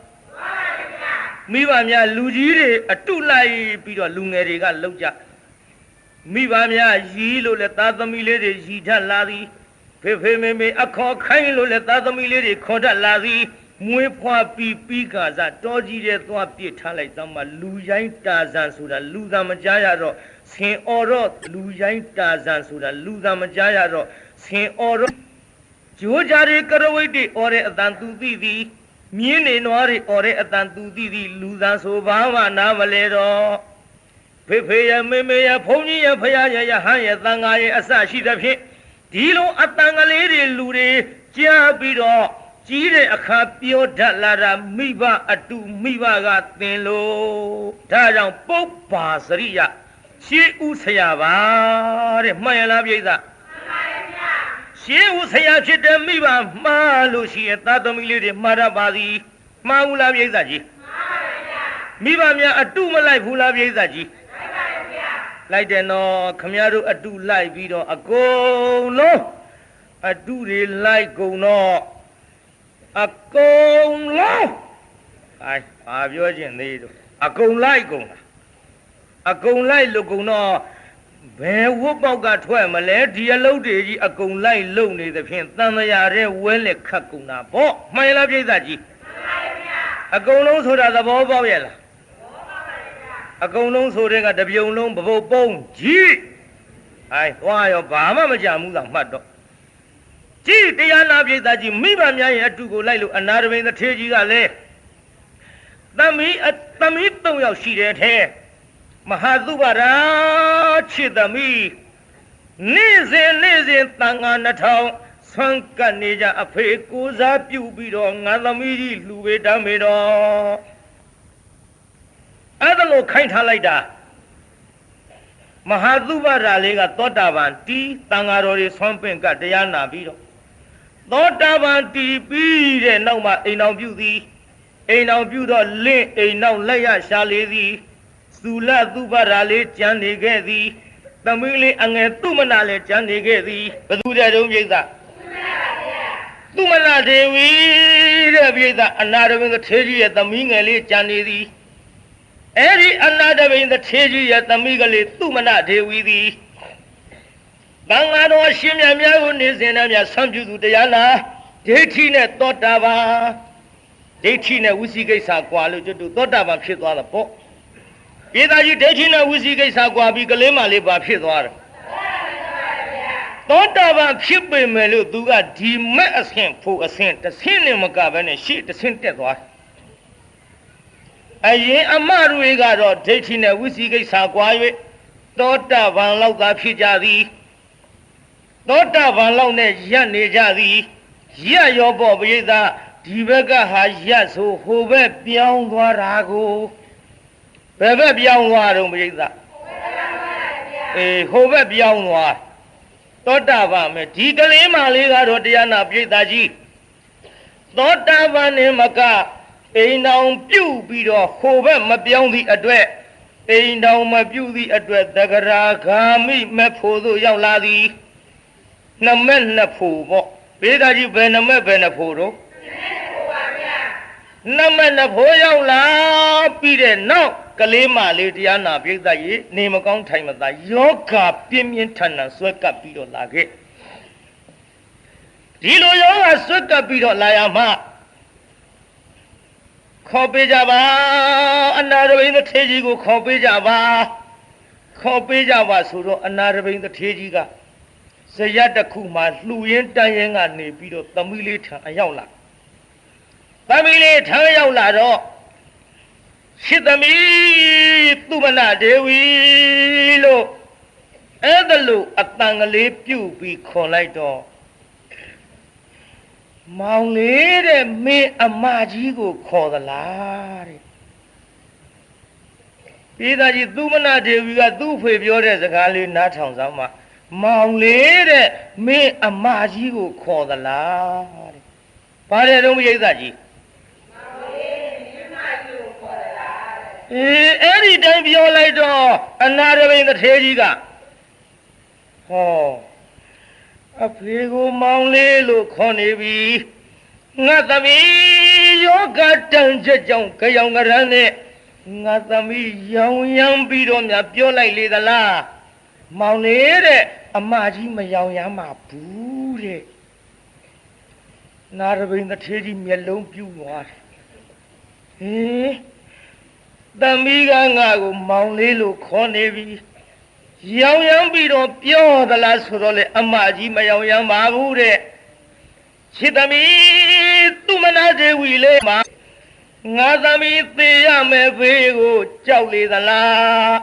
မိဘများလူကြီးတွေအတုလိုက်ပြီးတော့လူငယ်တွေကလှုပ်ကြမိဘများရီးလို့လဲသားသမီးလေးတွေရီထလာသည်ဖေမေအခေါ်ခိုင်းလို့လဲသားသမီးလေးတွေခေါ်တတ်လာသည်မွေးဖွားပြီးကစားတောကြီးတဲ့သွားပြစ်ထားလိုက်တော့မှလူရိုင်းတာဇန်ဆိုတာလူသာမကြားရတော့ဆင်အော်တော့လူရိုင်းတာဇန်ဆိုတာလူသာမကြားရတော့ဆင်အော်တော့ဂျိုးကြတွေကရဝိတ်တွေအော်တဲ့အတန်သူသိသည်မြင်းနေနွားတွေအော်တဲ့အတန်သူသိသည်လူသာဆိုဘာမှနားမလဲတော့ဖေရမေရဘုန်းကြီးရဖရာရဟန်းရသံဃာရအစရှိသဖြင့်ဒီလိုအတန်ကလေးတွေလူတွေကြားပြီးတော့ ကြီးတဲ့အခါပြောတတ်လာတာမိဘအတူမိဘကသင်လို့ဒါကြောင့်ပုပ္ပါစရိယရှေးဥဆရာပါတဲ့မှန်ရလားပြိဿမှန်ပါဗျာရှေးဥဆရာဖြစ်တဲ့မိဘမှားလို့ရှိရင်သာသမီလေးတွေမှားတတ်ပါသည်မှားဘူးလားပြိဿကြီးမှန်ပါဗျာမိဘများအတူမလိုက်ဘူးလားပြိဿကြီးလိုက်ပါဗျာလိုက်တယ်နော်ခမည်းတော်အတူလိုက်ပြီးတော့အကုန်လုံးအတူတွေလိုက်ကုန်တော့အကုန်လုံးဘာပြောချင်သေးတော့အကုန်လိုက်ကုန်တာအကုန်လိုက်လို့ကုန်တော့ဘယ်ဝတ်ပေါက်ကထွက်မလဲဒီအလုပ်တွေကြီးအကုန်လိုက်လုံနေသဖြင့်တန်တရာတဲ့ဝဲလက်ခတ်ကုန်တာပေါ့မှန်လားပြိဿကြီးမှန်ပါဗျာအကုန်လုံးဆိုတာသဘောပေါက်ရဲ့လားသဘောပေါက်ပါဗျာအကုန်လုံးဆိုတဲ့ကတပြုံလုံးပပုတ်ပုံးကြီးသွားရောဘာမှမကြဘူးသာမှတ်တော့ကြည်တရားနာပြိဿကြီးမိဘများရဲ့အတူကိုလိုက်လို့အနာရဘိန်တထေကြီးကလည်းသမီး3ယောက်ရှိတယ်ထဲမဟာသုဘရာချစ်သမီးနေ့စဉ်တန်ခါ2000ဆွမ်းကပ်နေကြအဖေကိုစားပြုပြီးတော့ငါသမီးကြီးလှူပေးတမ်းမေတော့အဲ့ဒါလို့ခိုင်းထားလိုက်တာမဟာသုဘရာလေးကသောတာပန်တီးတန်ဃာတော်တွေဆွမ်းပင့်ကတရားနာပြီးတော့သောတာပန်တီးပြီးတဲ့နောက်မှာအိမ်တော်ပြုသည်အိမ်တော်ပြုတော့လင့်အိမ်နောက်လက်ရရှာလေသည်သုလသုဘရာလေးကြံနေခဲ့သည်သမီးလေးအငယ်သူမနာလည်းကြံနေခဲ့သည်ဘသူတဲ့တုံးပြိဿသူမနာဒေဝီတဲ့ပြိဿအနာရဘိန်ထေကြီးရဲ့သမီးငယ်လေးကြံနေသည်အဲ့ဒီအနာရဘိန်ထေကြီးရဲ့သမီးကလေးသူမနာဒေဝီသည်ဘင်္ဂါတော်ရှင်မြတ်များကိုနေစဉ်နဲ့များဆံပြုသူတရားနာဒိဋ္ဌိနဲ့သောတာပန်ဒိဋ္ဌိနဲ့ဝိသိကိစ္စကွာလို့ကျွတ်သောတာပန်ဖြစ်သွားတာပေါ့ပြေသာကြီးဒိဋ္ဌိနဲ့ဝိသိကိစ္စကွာပြီးကလေးမလေးပါဖြစ်သွားတယ်သောတာပန်ဖြစ်ပေမဲ့လို့သူကဒီမဲ့အဆင့်ဖို့အဆင့်တစ်ဆင့်နဲ့မကဘဲနဲ့ရှေ့တစ်ဆင့်တက်သွားအရင်အမတွေကတော့ဒိဋ္ဌိနဲ့ဝိသိကိစ္စကွာ၍သောတာပန်လောက်သာဖြစ်ကြသည်သောတာပန်လောက်နဲ့ရပ်နေကြသည်ရပ်ရောပေါ့ပရိသတ်ဒီဘက်ကဟာရပ်ဆိုဟိုဘက်ပြောင်းသွားတာကိုဘယ်ဘက်ပြောင်းသွားတော့ပရိသတ်ဟိုဘက်ပြောင်းသွားသောတာပန်မယ်ဒီကလေးမလေးကတော့တရားနာပရိသတ်ကြီးသောတာပန်နဲ့မကအိမ်တော်ပြုတ်ပြီးတော့ဟိုဘက်မပြောင်းသည့်အတွက်အိမ်တော်မပြုတ်သည့်အတွက်သဂရာဂာမိမဖို့သို့ရောက်လာသည်နှစ်မဲ့နှစ်ဖို့ပေါ့ပရိသတ်ကြီးဘယ်နှစ်မဲ့ဘယ်နှစ်ဖို့တော့နမနဖို့ရောက်လာပြီးတဲ့နောက်ကလေးမလေးတရားနာပြိဿကြီးနေမကောင်းထိုင်မသာယောဂပြင်းပြင်းထန်ထန်ဆွဲကပ်ပြီးတော့လာခဲ့ဒီလိုယောဂဆွဲကပ်ပြီးတော့လာရမှခေါ်ပေးကြပါအနာရဘိန်ထေကြီးကိုခေါ်ပေးကြပါဆိုတော့အနာရဘိန်ထေကြီးကဇယတ်တစ်ခုမှလှူရင်းတန်ရင်ကနေပြီးတော့သမီးလေးထံအရောက်လာသမီးလေးထံရောက်လာတော့ရှိသမီးသူမနာဒေဝီလို့အဲ့ဒါလို့အတန်ကလေးပြုတ်ပြီးခွန်လိုက်တော့မောင်လေးတဲ့မင်းအမကြီးကိုခေါ်သလားတဲ့ပြည်သားကြီးသူမနာဒေဝီကသူ့ဖေပြောတဲ့စကားလေးနားထောင်စမ်းမှမောင်လေးတဲ့မင်းအမကြီးကိုခေါ်သလားတဲ့ဘာတဲ့တော့ပြည်သားကြီးအဲ့ဒီတိုင်းပြောလိုက်တော့အနာရဘိန်ထေကြီးကဟောအဖေကိုမောင်လေးလို့ခေါ်နေပြီငါသမီးယောဂတန်ချက်ကြောင့်ကြောင်ကရမ်းနဲ့ငါသမီးရောင်ရမ်းပြီးတော့များပြောလိုက်လေသလားမောင်လေးတဲ့အမကြီးမရောင်ရမ်းမှာဘူးတဲ့နာရဘိန်ထေကြီးမျက်လုံးပြူသွားတယ်သမီးကငါကိုမောင်လေးလို့ခေါ်နေပြီရောင်ရမ်းပြီးတော့ပြောသလားဆိုတော့လေအမကြီးမရောင်ရမ်းပါဘူးတဲ့ချစ်သမီးသူမနာဒေဝီလေးမှာငါသမီးသေရမယ်ဘေးကိုကြောက်လေသလား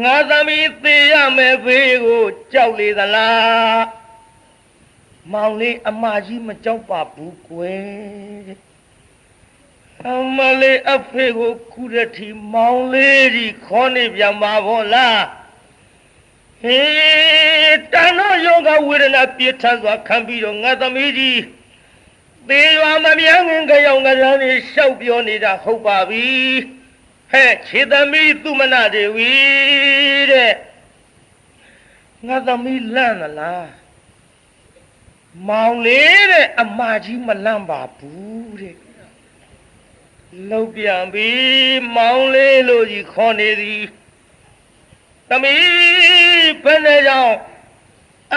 ငါသမီးသေရမယ်ဘေးကိုကြောက်လေသလား မောင်လေးအမကြီးမကြောက်ပါဘူးကွယ်အမလေးအဖေကိုခုတည်းထိမောင်လေးကြီးခေါ်နေပြန်ပါဘောလားဟေးတန်တော့ယောဂဝေဒနာပြည့်ထန်စွာခံပြီးတော့ငါသမီးကြီးသေရွာမမြန်းငင်ကြောင်ကရန်နေရှောက်ပြောနေတာဟုတ်ပါပြီဟဲ့ခြေသမီးသူမနာတွေဝီတဲ့ငါသမီးလန့်လားမောင်လေးတဲ့အမကြီးမလန့်ပါဘူးတဲ့လှုပ်ပြန်ပြီမောင်လေးလို့ကြီးခေါ်နေသည်သမီးဘယ်နဲ့ကြောင့်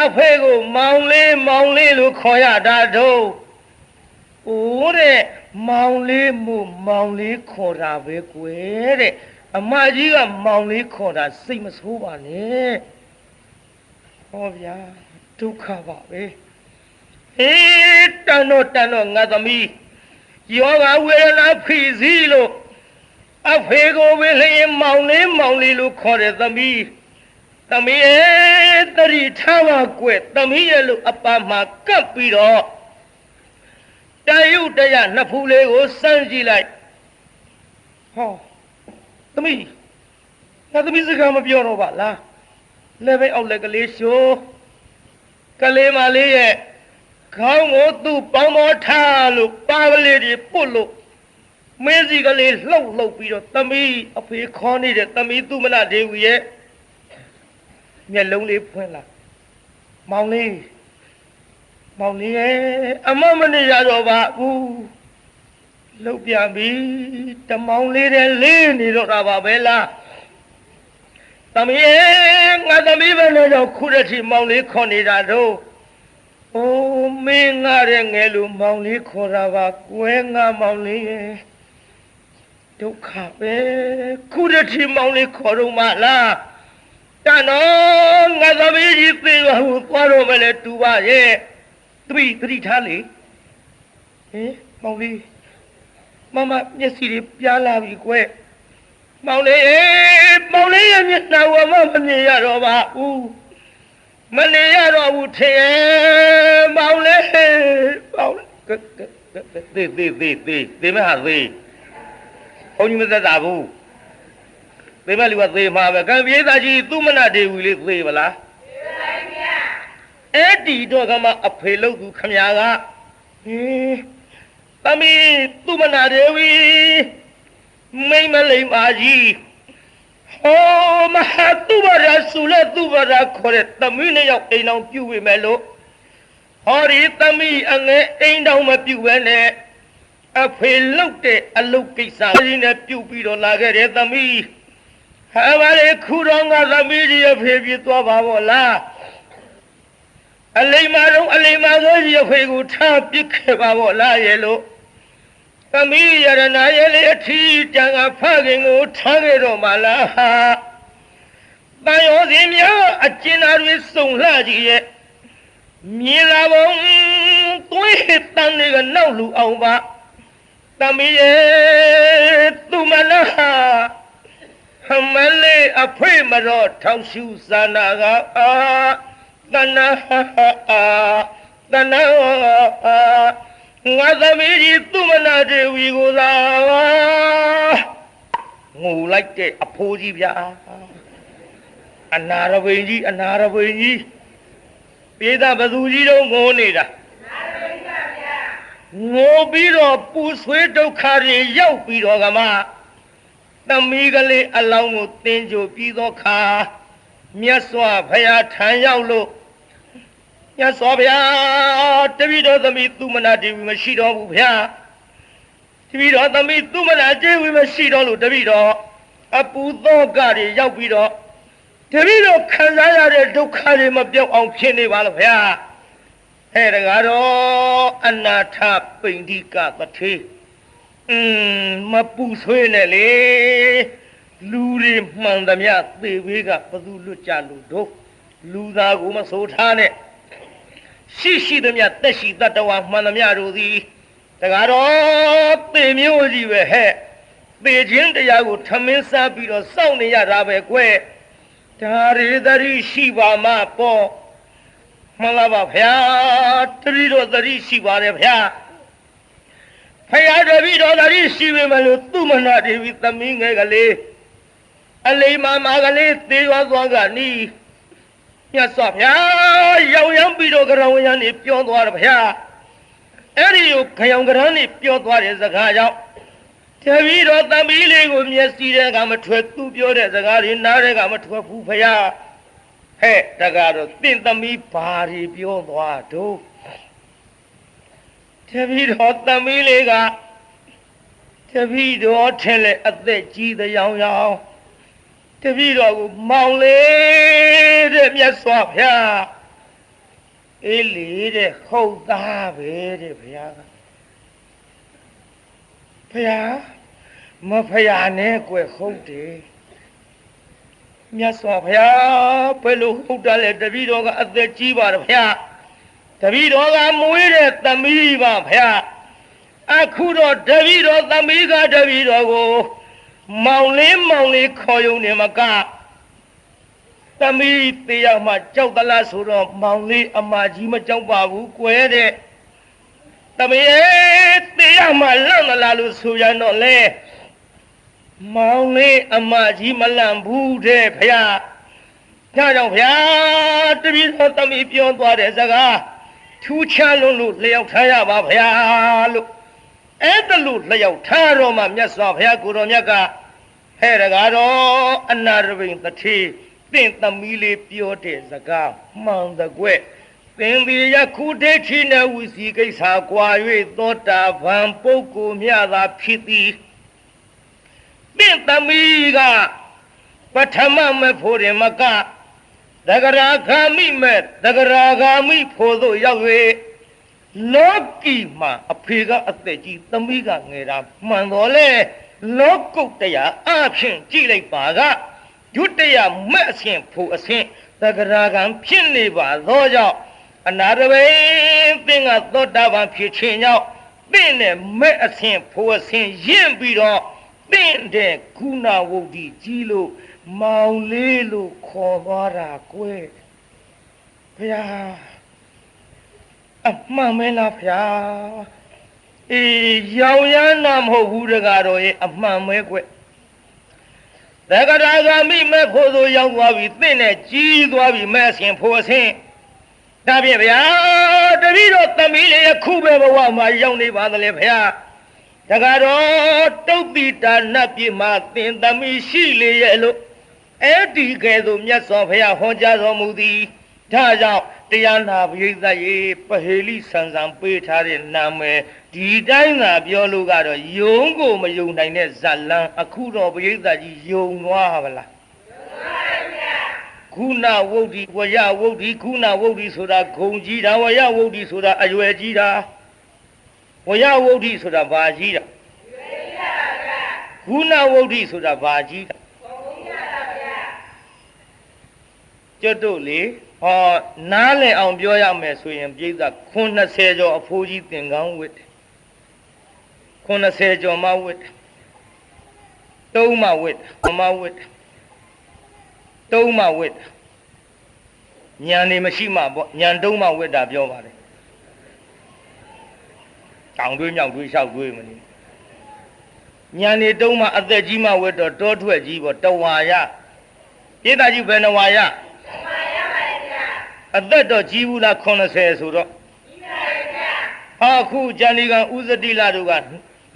အဖေကိုမောင်လေးလို့ခေါ်ရတာတော့အိုးတဲ့မောင်လေးမို့မောင်လေးခေါ်တာပဲကွယ်တဲ့အမကြီးကမောင်လေးခေါ်တာစိတ်မဆိုးပါနဲ့ဟောဗျာဒုက္ခပါပဲဟေးတန်တော့ငါသမီးယောဂဝေဒနာဖိစီးလို့အဖေကိုပဲလျင်မောင်လေးလို့ခေါ်တဲ့သမီးတတိထားပါကွယ်သမီးရဲ့လို့အပါမှာကပ်ပြီးတော့တရုတ်တရားနှစ်ဖူးလေးကိုစမ်းကြည့်လိုက်ဟောသမီးငါသမီးစကားမပြောတော့ပါလားလက်ပဲအောက်လက်ကလေးရှိုးကလေးမလေးရဲ့ခေါင်းကိုသူ့ပေါင်းတော်ထားလို့ပါကလေးတွေပုတ်လို့မင်းစီကလေးလှုပ်ပြီးတော့သမီးအဖေခေါ်နေတဲ့သမီးသူမနာဒေဝီရဲ့မျက်လုံးလေးဖွင့်လာမောင်လေးရဲ့အမမနေရတော့ပါဘူးလှုပ်ပြန်ပြီတမောင်လေးတဲ့လေးနေတော့တာပါပဲလားသမီးငါသမီးပဲလို့တော့ခုတည်းထိမောင်လေးခေါ်နေတာတော့အိုးမင်းငါတဲ့ငယ်လူမောင်လေးခေါ်တာပါကွယ်ငါမောင်လေးရဲ့ဒုက္ခပဲခုတည်းထိမောင်လေးခေါ်တော့မှလားတန်တော့ငါသမီးကြီးသေပါဘူးသွားတော့မလဲတူပါရဲ့သတိထားလေဟင်မောင်လေးမမမျက်စိတွေပြားလာပြီကွယ်မောင်လေးရဲ့မျက်နှာဝမမမြင်ရတော့ပါဘူးမနေရတော့ဘူးထေမောင်လေးသေမဟာသေဘုန်းကြီးမသက်တာဘူးသေမလူကသေမှာပဲကံပြေးသားကြီးသူမနာဒေဝီလေးသေပါလားသေပါဗျာအဲ့ဒီတော့ကမှအဖေလို့သူခမညာကဟင်းသမီးသူမနာဒေဝီမိမလိမ္မာကြီးဟောမဟာသူဘရာဆုလက်သူဘရာခေါ်တဲ့သမီးနဲ့ရောက်အိမ်တော်ပြုဝေမယ်လို့ဟောဒီသမီးအငယ်အိမ်တော်မပြုဘဲနဲ့အဖေလုတ်တဲ့အလုတ်ကိစ္စကြီးနဲ့ပြုပြီးတော့လာခဲ့တဲ့သမီးဟာပါလေခုတော့ငါသမီးကြီးအဖေပြေးသွားပါဘောလားအလိမ္မာဆိုကြီးအဖေကိုထားပစ်ခဲ့ပါဘောလားရဲ့လို့သမီးရတနာရဲ့လေအထီးတန်ကဖခင်ကိုထားခဲ့တော့မှလားဟာတန်ရောစင်များအကျဉ်းသားတွေစုံလှကြည့်ရဲ့မြင်လာပုံသွေးတန်တွေကနောက်လူအောင်ပါသမီးရဲ့သူမနာမလေးအဖေမတော့ထောင်ရှူစာနာကတနာငါသမီးကြီးသူမနာဒေဝီကိုသာငိုလိုက်တဲ့အဖိုးကြီးဗျာအနာရဘိန်ကြီးပြေးတာဘသူကြီးတော့ငိုနေတာငိုပြီးတော့ပူဆွေးဒုက္ခတွေရောက်ပြီးတော့ကမှသမီးကလေးအလောင်းကိုသင်္ကြိုပြီးသောခါမြတ်စွာဘုရားထံရောက်လို့မြတ်စွာဘုရားတပည့်တော်သမီးသူမနာဒေဝီမရှိတော့ဘူးဗျာတပည့်တော်သမီးသူမနာဒေဝီမရှိတော့လို့တပည့်တော်အပူသောကတွေရောက်ပြီးတော့တပည့်တော်ခံစားရတဲ့ဒုက္ခတွေမပြောက်အောင်ဖြစ်နေပါလားဗျာဟဲ့တကားတော့အနာထပိန္ဒိကသထေမပူဆွေးနဲ့လေလူတွေမှန်သမျှသေဘေးကဘသူလွတ်ကြလို့တို့လူသားကိုမဆိုထားနဲ့ရှိသမျှတက်ရှိတတ္တဝါမှန်သမျှတို့သည်တကားတော့သေမျိုးကြီးပဲဟဲ့သေခြင်းတရားကိုထမင်းစားပြီးတော့စောင့်နေရတာပဲကွယ်ဒါရီသတိရှိပါမှပေါ့ မှန်လားပါဗျာတပည့်တော်သတိရှိပါတယ်ဗျာဖယားတပည့်တော်သတိရှိပေမဲ့လို့သူမနာဒေဝီသမီးငယ်ကလေးအလေးမမကလေးသေးရွာသွားကနီးမြတ်စွာဘုရားရောက်ရောက်ပြီးတော့ကရဝဉာဏ်နေပြောသွားတယ်ဗျာအဲ့ဒီကိုခရောင်ကရန်းနေပြောသွားတဲ့စကားကြောင့်တပည့်တော်သမီးလေးကိုမျက်စိထဲကမထွက်သူပြောတဲ့စကားတွေနားထဲကမထွက်ဘူးဗျာဟဲ့တကားတော့တင့်သမီးဘာတွေပြောသွားတော့တပည့်တော်သမီးလေးကတပည့်တော်ထင်လေအသက်ကြီးတဲ့ရောင်ရောင်တပည့်တော်ကိုမောင်လေးတဲ့မြတ်စွာဘုရားအေးလေတဲ့ဟုတ်သားပဲတဲ့ဘုရားကဘုရားမဖယားနဲ့ကွယ်ဟုတ်တယ်မြတ်စွာဘုရားဘယ်လိုဟုတ်တယ်လဲတပည့်တော်ကအသက်ကြီးပါတယ်ဘုရားတပည့်တော်ကမွေးတဲ့သမီးပါဘုရားအခုတော့တပည့်တော်သမီးကတပည့်တော်ကိုမောင်လေးခေါ်ယုံနေမကသမီးတရားမှကြောက်သလားဆိုတော့မောင်လေးအမကြီးမကြောက်ပါဘူးကွယ်တဲ့သမီးတရားမှလန့်လာလို့ဆိုရတော့လေမောင်လေးအမကြီးမလန့်ဘူးတဲ့ဖယားဒါကြောင့်ဖယားတပည့်တော်သမီးပြောသွားတဲ့စကားထူးခြားလို့လျှောက်ထားရပါဖယားလို့အဲ့ဒါလို့လျှောက်ထားတော့မှမြတ်စွာဘုရားကိုတော်မြတ်ကဟဲ့တကားတော့အနာရဘိန်တတိသင်သမီးလေးပြောတဲ့စကားမှန်တကွသင်ဒီယခုဒိဋ္ဌိနဲ့ဝိစီကိစ္စကွာ၍သောတာပန်ပုဂ္ဂိုလ်မြတ်သာဖြစ်သည်သင်သမီးကပထမမဲ့ဖို့တယ်မကသဂရာဂာမိမဲ့သဂရာဂာမိဖို့သို့ရောက်၍လောကီမှာအဖေကအသက်ကြီးသမီးကငယ်တာမှန်တော်လေလောကုတ်တရားအဖြစ်ကြည့်လိုက်ပါကဒုတိယမဲ့အရှင်ဖို့အရှင်သဂရာဂံဖြစ်နေပါသောကြောင့်အနာတပိသင်ကသောတာပန်ဖြစ်ခြင်းကြောင့်သင်နဲ့မဲ့အရှင်ဖို့အရှင်ရင့်ပြီးတော့သင်တဲ့ကုဏဝုဒ္ဓီကြီးလို့မောင်လေးလို့ခေါ်သွားတာကွယ်ဘုရားအမှန်မဲလားဗျာအေးရောင်ရမ်းတာမဟုတ်ဘူးတကားတော့ရဲ့အမှန်မဲကွသက္ကရာဂာမိမဲ့ဖို့ဆိုရောက်သွားပြီသင့်နဲ့ကြီးသွားပြီမဲ့အရှင်ဖို့အရှင်ဒါဖြင့်ဗျာတပည့်တော်သမီးလေးအခုပဲဘဝမှာရောက်နေပါသလဲဗျာတကားတော့တုတ်တိတာနတ်ပြည်မှာသင်သမီးရှိလေရဲ့လို့အဲ့ဒီကဲ့သို့မြတ်စွာဘုရားဟောကြားတော်မူသည်ဒါကြောင့်တရားနာပရိသတ်ရေပဟေလိဆန်ဆန်ပေးထားတဲ့နာမည်ဒီတိုင်းသာပြောလို့ကတော့ယုံကိုမယုံနိုင်တဲ့ဇလံအခုတော့ပရိသတ်ကြီးယုံသွားပါလားခုနဝုဒ္ဓီဝရဝုဒ္ဓီခုနဝုဒ္ဓီဆိုတာဂုံကြီးတာဝရဝုဒ္ဓီဆိုတာအရွယ်ကြီးတာဝရဝုဒ္ဓီဆိုတာဘာကြီးတာခုနဝုဒ္ဓီဆိုတာဘာကြီးတာကျွတ်တို့လေဟောနားလည်အောင်ပြောရမယ်ဆိုရင်ပြိဿ90ကျော်အဖိုးကြီးသင်္ကန်းဝတ်90ကျော်မဝတ်တုံးမဝတ်မဝတ်တုံးမဝတ်ညာနေမရှိမှပေါ့ညာတုံးမဝတ်တာပြောပါတယ်တောင်တွေးမြောက်တွေးလျှောက်တွေးမနေညာနေတုံးမအသက်ကြီးမှဝတ်တော့တောထွက်ကြီးပေါ့တဝါရပြိဿကြီးဘယ်နှဝါရအသက်တော့ကြီးဘူးလား90ဆိုတော့ဟာခုဂျန်ဒီကန်ဥဇတိလတို့က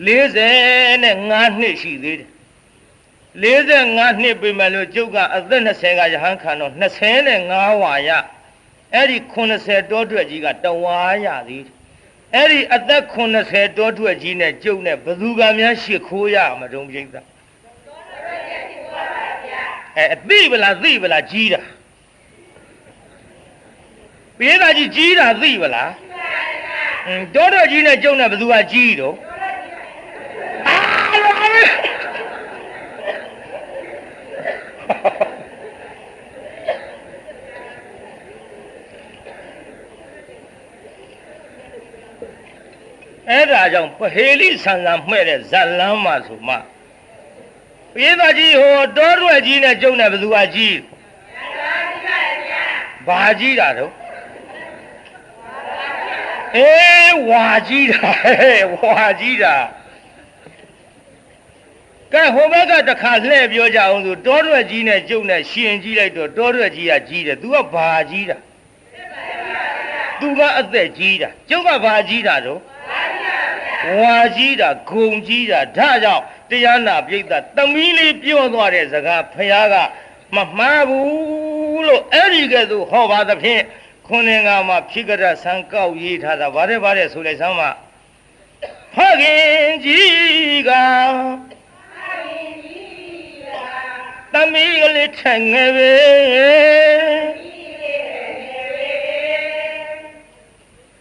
45နှစ်ရှိသေးတယ်45နှစ်ပြီမဲ့လို့ကျုပ်ကအသက်20ကရဟန်းခံတော့25ဝါရအဲ့ဒီ90တောထွက်ကြီးကတဝါရသေးတယ်အဲ့ဒီအသက်90တောထွက်ကြီးနဲ့ကျုပ်နဲ့ဘသူကများရှ िख ိုးရမတုံးပြိဿသိပလားကြီးတာပြေးတာကြီးတာသိပလားတောတော်ကြီးနဲ့ကျုံနဲ့ဘယ်သူကကြီးတော့အဲ့ဒါကြောင့်ပဟေလိဆန်ဆန်မှဲ့တဲ့ဇတ်လမ်းမှာဆိုမှပြေးတာကြီးဟိုတောတော်ကြီးနဲ့ကျုံနဲ့ဘယ်သူကကြီးဘာကြီးတာတော့ ဝါကြီးတာဝါကြီးတာကဲဟိုဘက်ကတခါလှည့်ပြောကြအောင်ဆိုတောရွက်ကြီးနဲ့ကျုပ်နဲ့ရှင်ကြီးလိုက်တော့တောရွက်ကြီးကကြီးတယ် तू ကဘာကြီးတာ तू ကအသက်ကြီးတာကျုပ်ကဘာကြီးတာတော့ဝါကြီးတာဂုံကြီးတာဒါကြောင့်တရားနာပြိဿသမီးလေးပြောသွားတဲ့စကားဖယားကမမှားဘူးလို့အဲ့ဒီကဲ့သို့ဟောပါသဖြင့်ခွန်းငါမှာဖြစ်ကြတဲ့ဆံကောက်ရေးထားတာဗါတဲ့ဆိုလိုက်စမ်းမဖခင်ကြီးကသမီးကလေးထငယ်ပဲ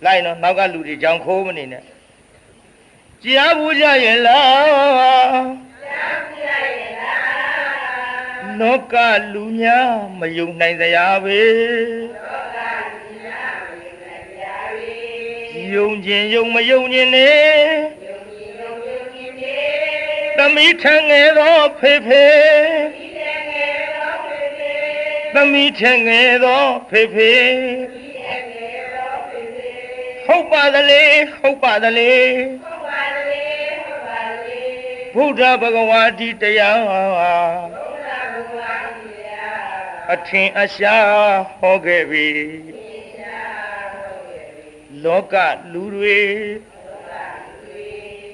လိုက်နော်နောက်ကလူတွေကြောင်ခိုးမနေနဲ့ကြားဘူးကြရဲ့လားနောကလူများမယုံနိုင်တရားပဲယုံခြင်းယုံမယုံခြင်းနဲ့သမီးထငယ်သောဖေဖေသမီးထငယ်သောဖေဖေဟုတ်ပါသလေဟုတ်ပါသလေဘုရားဘဂဝါဒီတရားအထင်အရှားဟောခဲ့ပြီလောကလူတွေ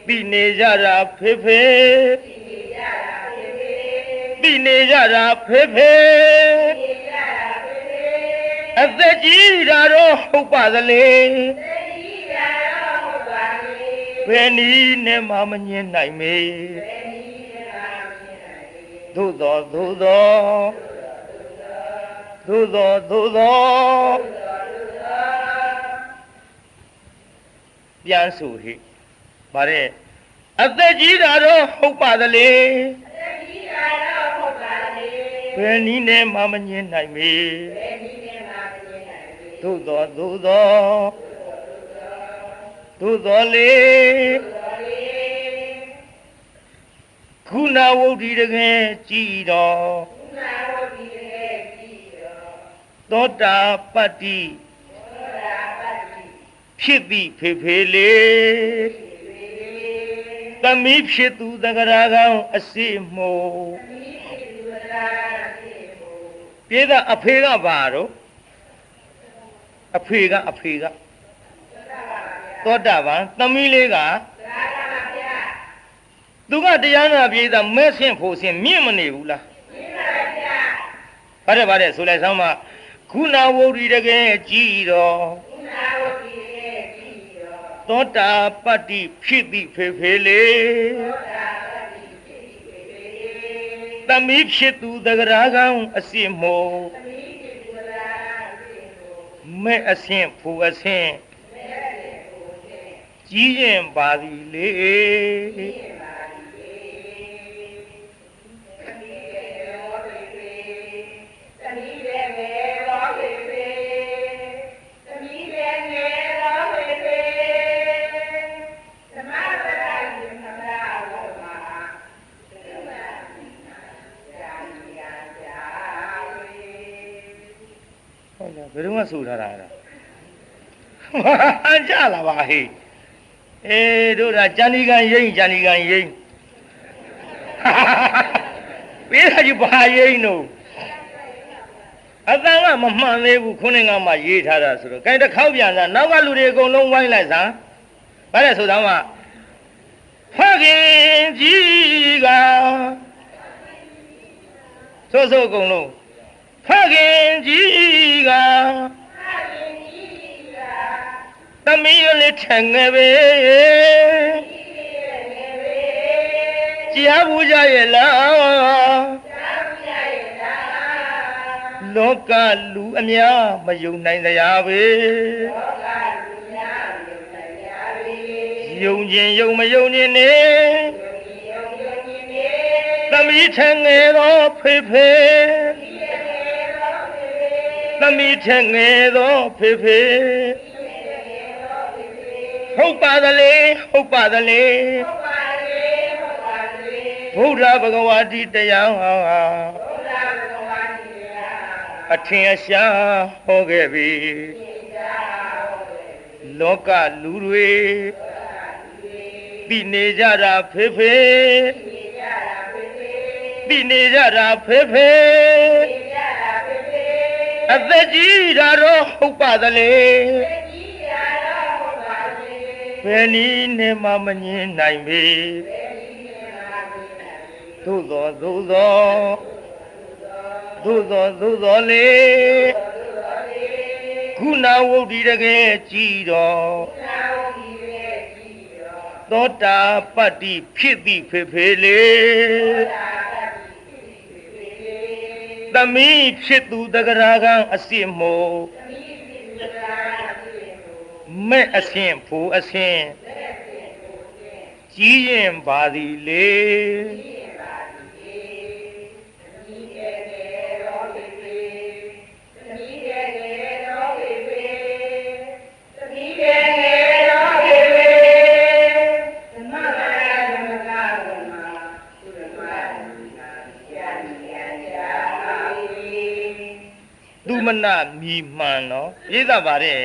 သိနေကြတာဖေဖေသိနေကြတာဖေဖေအသက်ကြီးတာတော့ဟုတ်ပါသလေဘယ်နည်းနဲ့မှမငြင်းနိုင်မေသို့သောပြန်ဆိုဟိဗါတဲ့အသက်ကြီးတာတော့ဟုတ်ပါသလေဘယ်နည်းနဲ့မှမငြင်းနိုင်မေသို့သောလေခုနာဝုဒ္ဓိတကယ်ကြည်တော်သောတာပတ္တိဖြစ်ပြီဖေဖေလေသမီးဖြစ်သူသက္ကရာကောင်အစိမို့ပြေသာအဖေကဘာတော့အဖေကသောတာပန်သမီးလေးကသူကတရားနာပြေသာမဲ့ဆင့်ဖို့ဆင့်မြင့်မနေဘူးလားမြင့်ပါဗျာဗါတဲ့ဆိုလိုက်စမ်းမခုနာဝုဒ္ဓိတကယ်ကြည်တော်သောတာပတ္တိဖြစ်ပြီဖေဖေလေသမီးဖြစ်သူသက္ကရာကောင်အစိမို့မဲ့အဆင့်ဖို့အဆင့်ကြီးရင်ပါသည်လေဘယ်တော့မှဆိုထားတာလားကြလာပါဟေးတို့ကဂျန်ဒီကန်ရိမ့်ပေးတာကြီးဘာရိမ့်တို့အတန်ကမမှန်သေးဘူးခုနှစ်ကမှရေးထားတာဆိုတော့ခိုင်တစ်ခေါက်ပြန်စားနောက်ကလူတွေအကုန်လုံးဝိုင်းလိုက်စမ်းဘာလဲဆိုတော့မှဖခင်ကြီးကဆိုအကုန်လုံးဖခင်ကြီးကသမီးလေးထငယ်ပဲကြားဘူးကြရဲ့လားလောကလူအများမယုံနိုင်တရားပဲယုံခြင်းယုံမယုံခြင်းနဲ့သမီးထငယ်သောဖေဖေသမီးထငယ်သောဖေဖေဟုတ်ပါသလေဘုရားဘဂဝါဒီတရားအထင်အရှားဟောခဲ့ပြီ လောကလူတွေသိနေကြတာဖေဖေသိနေကြတာဖေဖေအသက်ကြီးတာတော့ဟုတ်ပါသလဲဘယ်နည်းနဲ့မှမငြင်းနိုင်ပေသို့သောလေခုနဝုဒ္ဓိတကယ်ကြည်တော်သောတာပတ္တိဖြစ်သည်ဖေဖေလေသမီးဖြစ်သူတဂရာကံအစစ်မို့မဲ့အစဉ်ဖို့အစဉ်ကြီးရင်ပါသည်လေသူမနာမြည်မှန်နော်ရေးသားပါတယ်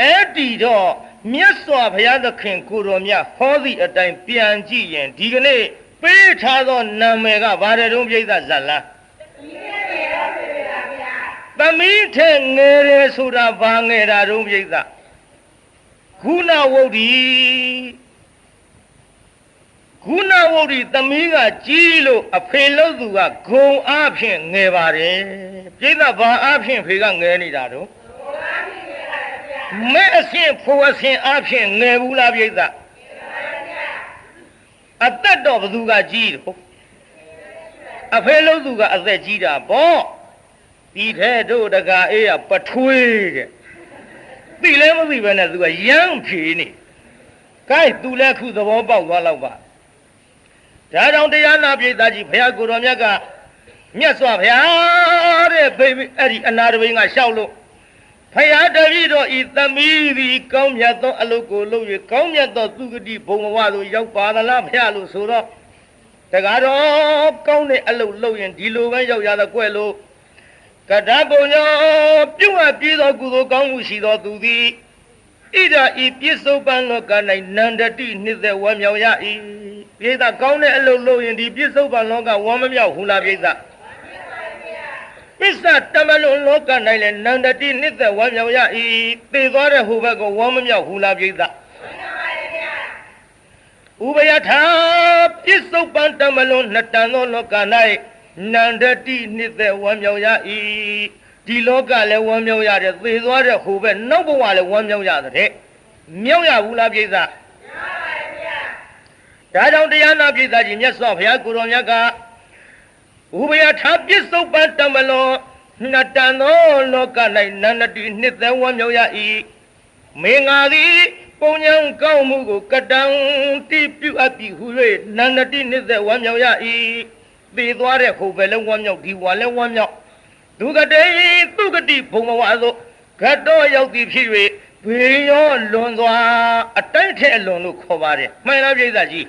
အဲ့ဒီတော့မြတ်စွာဘုရားသခင်ကိုတော်မြတ်ဟောသည့်အတိုင်းပြန်ကြည့်ရင်ဒီကနေ့ပေးထားသောနာမည်ကဘာတဲ့တုံးပြိဿဇတ်လားသမီးထဲငယ်တယ်ဆိုတာဘာငယ်တာတုံးပြိဿခုနဝုဒ္ဓိသမီးကကြီးလို့အဖေလို့သူကဂုံအားဖြင့်ငယ်ပါတယ်ပြိဿဘာအားဖြင့်ဖေကငယ်နေတာတော့မဲ့အစဉ်ဖို့အစဉ်အားဖြင့်ငယ်ဘူးလားပြိဿအသက်တော့ဘသူကကြီးတော့အဖေလို့သူကအသက်ကြီးတာပေါ့ဒီထဲတို့တကာအေးကပထွေးတဲ့သိလဲမသိပဲနဲ့သူကရမ်းဖြေနေကဲသူလည်းခုသဘောပေါက်သွားတော့ပါဒါကြောင့်တရားနာပိဋကကြီးဘုရားကိုယ်တော်မြတ်ကမြတ်စွာဘုရားတဲ့ဘေဘီအဲ့ဒီအနာတပိန်ကလျှောက်လို့ဘုရားတပည့်တော်ဤသမီးသည်ကောင်းမြတ်သောအလုပ်ကိုလုပ်၍ကောင်းမြတ်သောသူဂတိဘုံဘဝသို့ရောက်ပါသလားဘုရားလို့ဆိုတော့တကားတော့ကောင်းတဲ့အလုပ်လုပ်ရင်ဒီလိုပဲရောက်ရတဲ့ကွယ်လို့ကတ္တပုံညောပြုတ်အပ်ပြီးသောကုသိုလ်ကောင်းမှုရှိသောသူသည်ဣဒာဤပြစ္ဆုတ်ပံလောက၌နန္ဒတိနှစ်သက်ဝမ်းမြောက်ရ၏ပိဿကောင်းတဲ့အလုပ်လုပ်ရင်ဒီပြစ္ဆုတ်ပံလောကဝမ်းမမြောက်ဘူးလားပိဿပစ္စတမလုံးလောက၌လည်းနန္ဒတိနှစ်သက်ဝမ်းမြောက်ရ၏သေသွားတဲ့ဟိုဘက်ကဝမ်းမမြောက်ဘူးလားပိဿဥပယထာပြစ္ဆုတ်ပံတမလုံးနှစ်တန်သောလောက၌နန္ဒတိနှစ်သက်ဝမ်းမြောက်ရ၏ဒီလောကလည်းဝမ်းမြောက်ရတယ်သေသွားတဲ့ဟိုဘက်နောက်ဘဝလည်းဝမ်းမြောက်ရတဲ့မြောက်ရဘူးလားပိဿဒါကြောင့်တရားနာပိဿကြီးမြတ်စွာဘုရားကိုယ်တော်မြတ်ကဥပယထာပြစ္ဆုတ်ပံတမလောနှစ်တန်သောလောက၌နန္ဒတိနှစ်သက်ဝမ်းမြောက်ရ၏မင်္ဂါသည်ပုံညာကောင်းမှုကိုကတံတိပြုအပ်ပြီးဟု၍နန္ဒတိနှစ်သက်ဝမ်းမြောက်ရ၏သေသွားတဲ့ဟိုဘက်လည်းဝမ်းမြောက်ဒီဘဝလည်းဝမ်းမြောက်ဒုက္ကတေသူကတိဘုံဘဝသို့ဂတ်တော်ရောက်သည်ဖြစ်၍ဘေရောလွန်စွာအတိုက်ထဲအလွန်လို့ခေါ်ပါတယ်မှန်လားပြိဿကြီး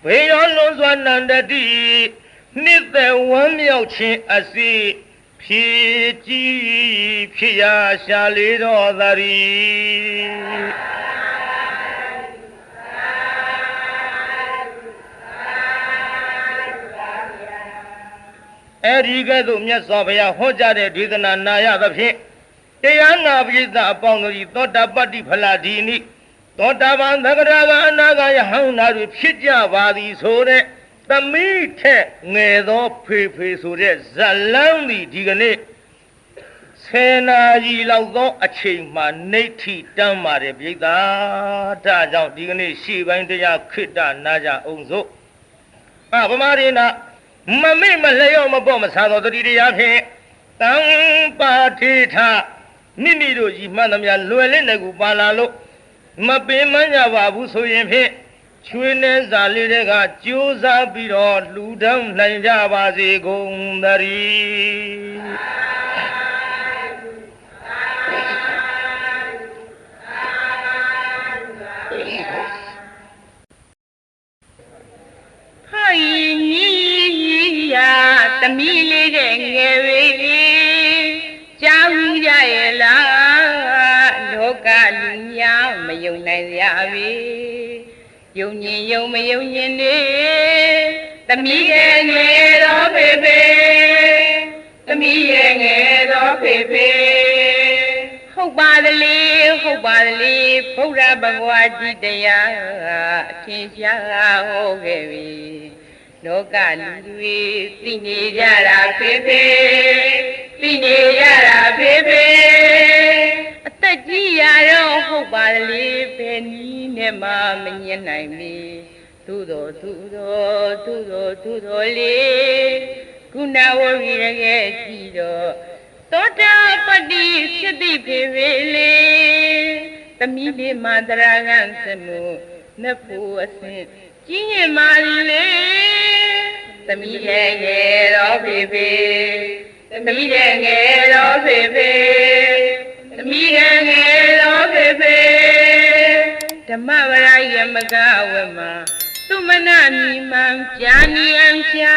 ဘေရောလွန်စွာနန္ဒတိနှစ်သက်ဝမ်းမြောက်ခြင်းအစီဖြည့်ကြည်ဖြစ်ရာရှာလေတော်သရီအဲ့ဒီကဲ့သို့မြတ်စွာဘုရားဟောကြားတဲ့ဒေသနာနာရသဖြင့်တရားနာပိဋကအပေါင်းတို့ဤသောတာပတ္တိဖလာဒီနိသောတာပန်သက္ကရာကအနာဂယဟံနာတွေဖြစ်ကြပါသည်ဆိုတဲ့သမီးထက်ငယ်သောဖေဖေဆိုတဲ့ဇလန်းသည်ဒီကနေ့10နာရီလောက်သောအချိန်မှနေထိတမ်းပါတယ်ပိဋကဒါကြောင့်ဒီကနေ့ရှေ့ပိုင်းတရားခိတ္တနာကြအောင်စို့ဗမာရိနာမမေ့မလျော့မပေါ့မဆာသောတတိတရားဖြင့်တံပါထေထမိမိတို့ကြီးမှန်သမျှလွယ်လင့်တဲ့ကူပါလာလို့မပင်မညပါဘူးဆိုရင်ဖြင့်ချွေးနှဲစာလေးတွေကကြိုးစားပြီးတော့လူတောင်းနိုင်ကြပါစေကုန်သတည်းဟာကြီးရာသမီးလေးတဲ့ငယ်လေး ကြားဝီးရရဲ့လားလောကလူများမယုံနိုင်ရပြီယုံညင်ယုံမယုံညင်နေသမီးရဲ့ငယ်တော်ဖေဖေသမီးရဲ့ငယ်တော်ဖေဖေဟုတ်ပါသလေဟုတ်ပါသလေဘုရားဘဂဝါကြီးတရားအထင်ရှားဟောခဲ့ပြီလောကလူတွေသိနေကြတာဖေဖေသိနေကြတာဖေဖေအသက်ကြီးရတော့ဟုတ်ပါလေဘယ်နည်းနဲ့မှမညင်နိုင်ပြီသူတော်လေကုဏဝရီရခဲ့ကြည့်တော့သောတာပတိဖြစ်သည်ဖေဖေလေသမီးလေးမန္တရာကံစမှုနတ်ဖို့အစဉ်ကြီးရင်မာလေသမီးရဲ့ငယ်တော်ဖေဖေသမီးရဲ့ငယ်တော်ဖေဖေသမီးရဲ့ငယ်တော်ဖေဖေဓမ္မဝရယမကဝမသုမနာမိမံကြာနီအံရှာ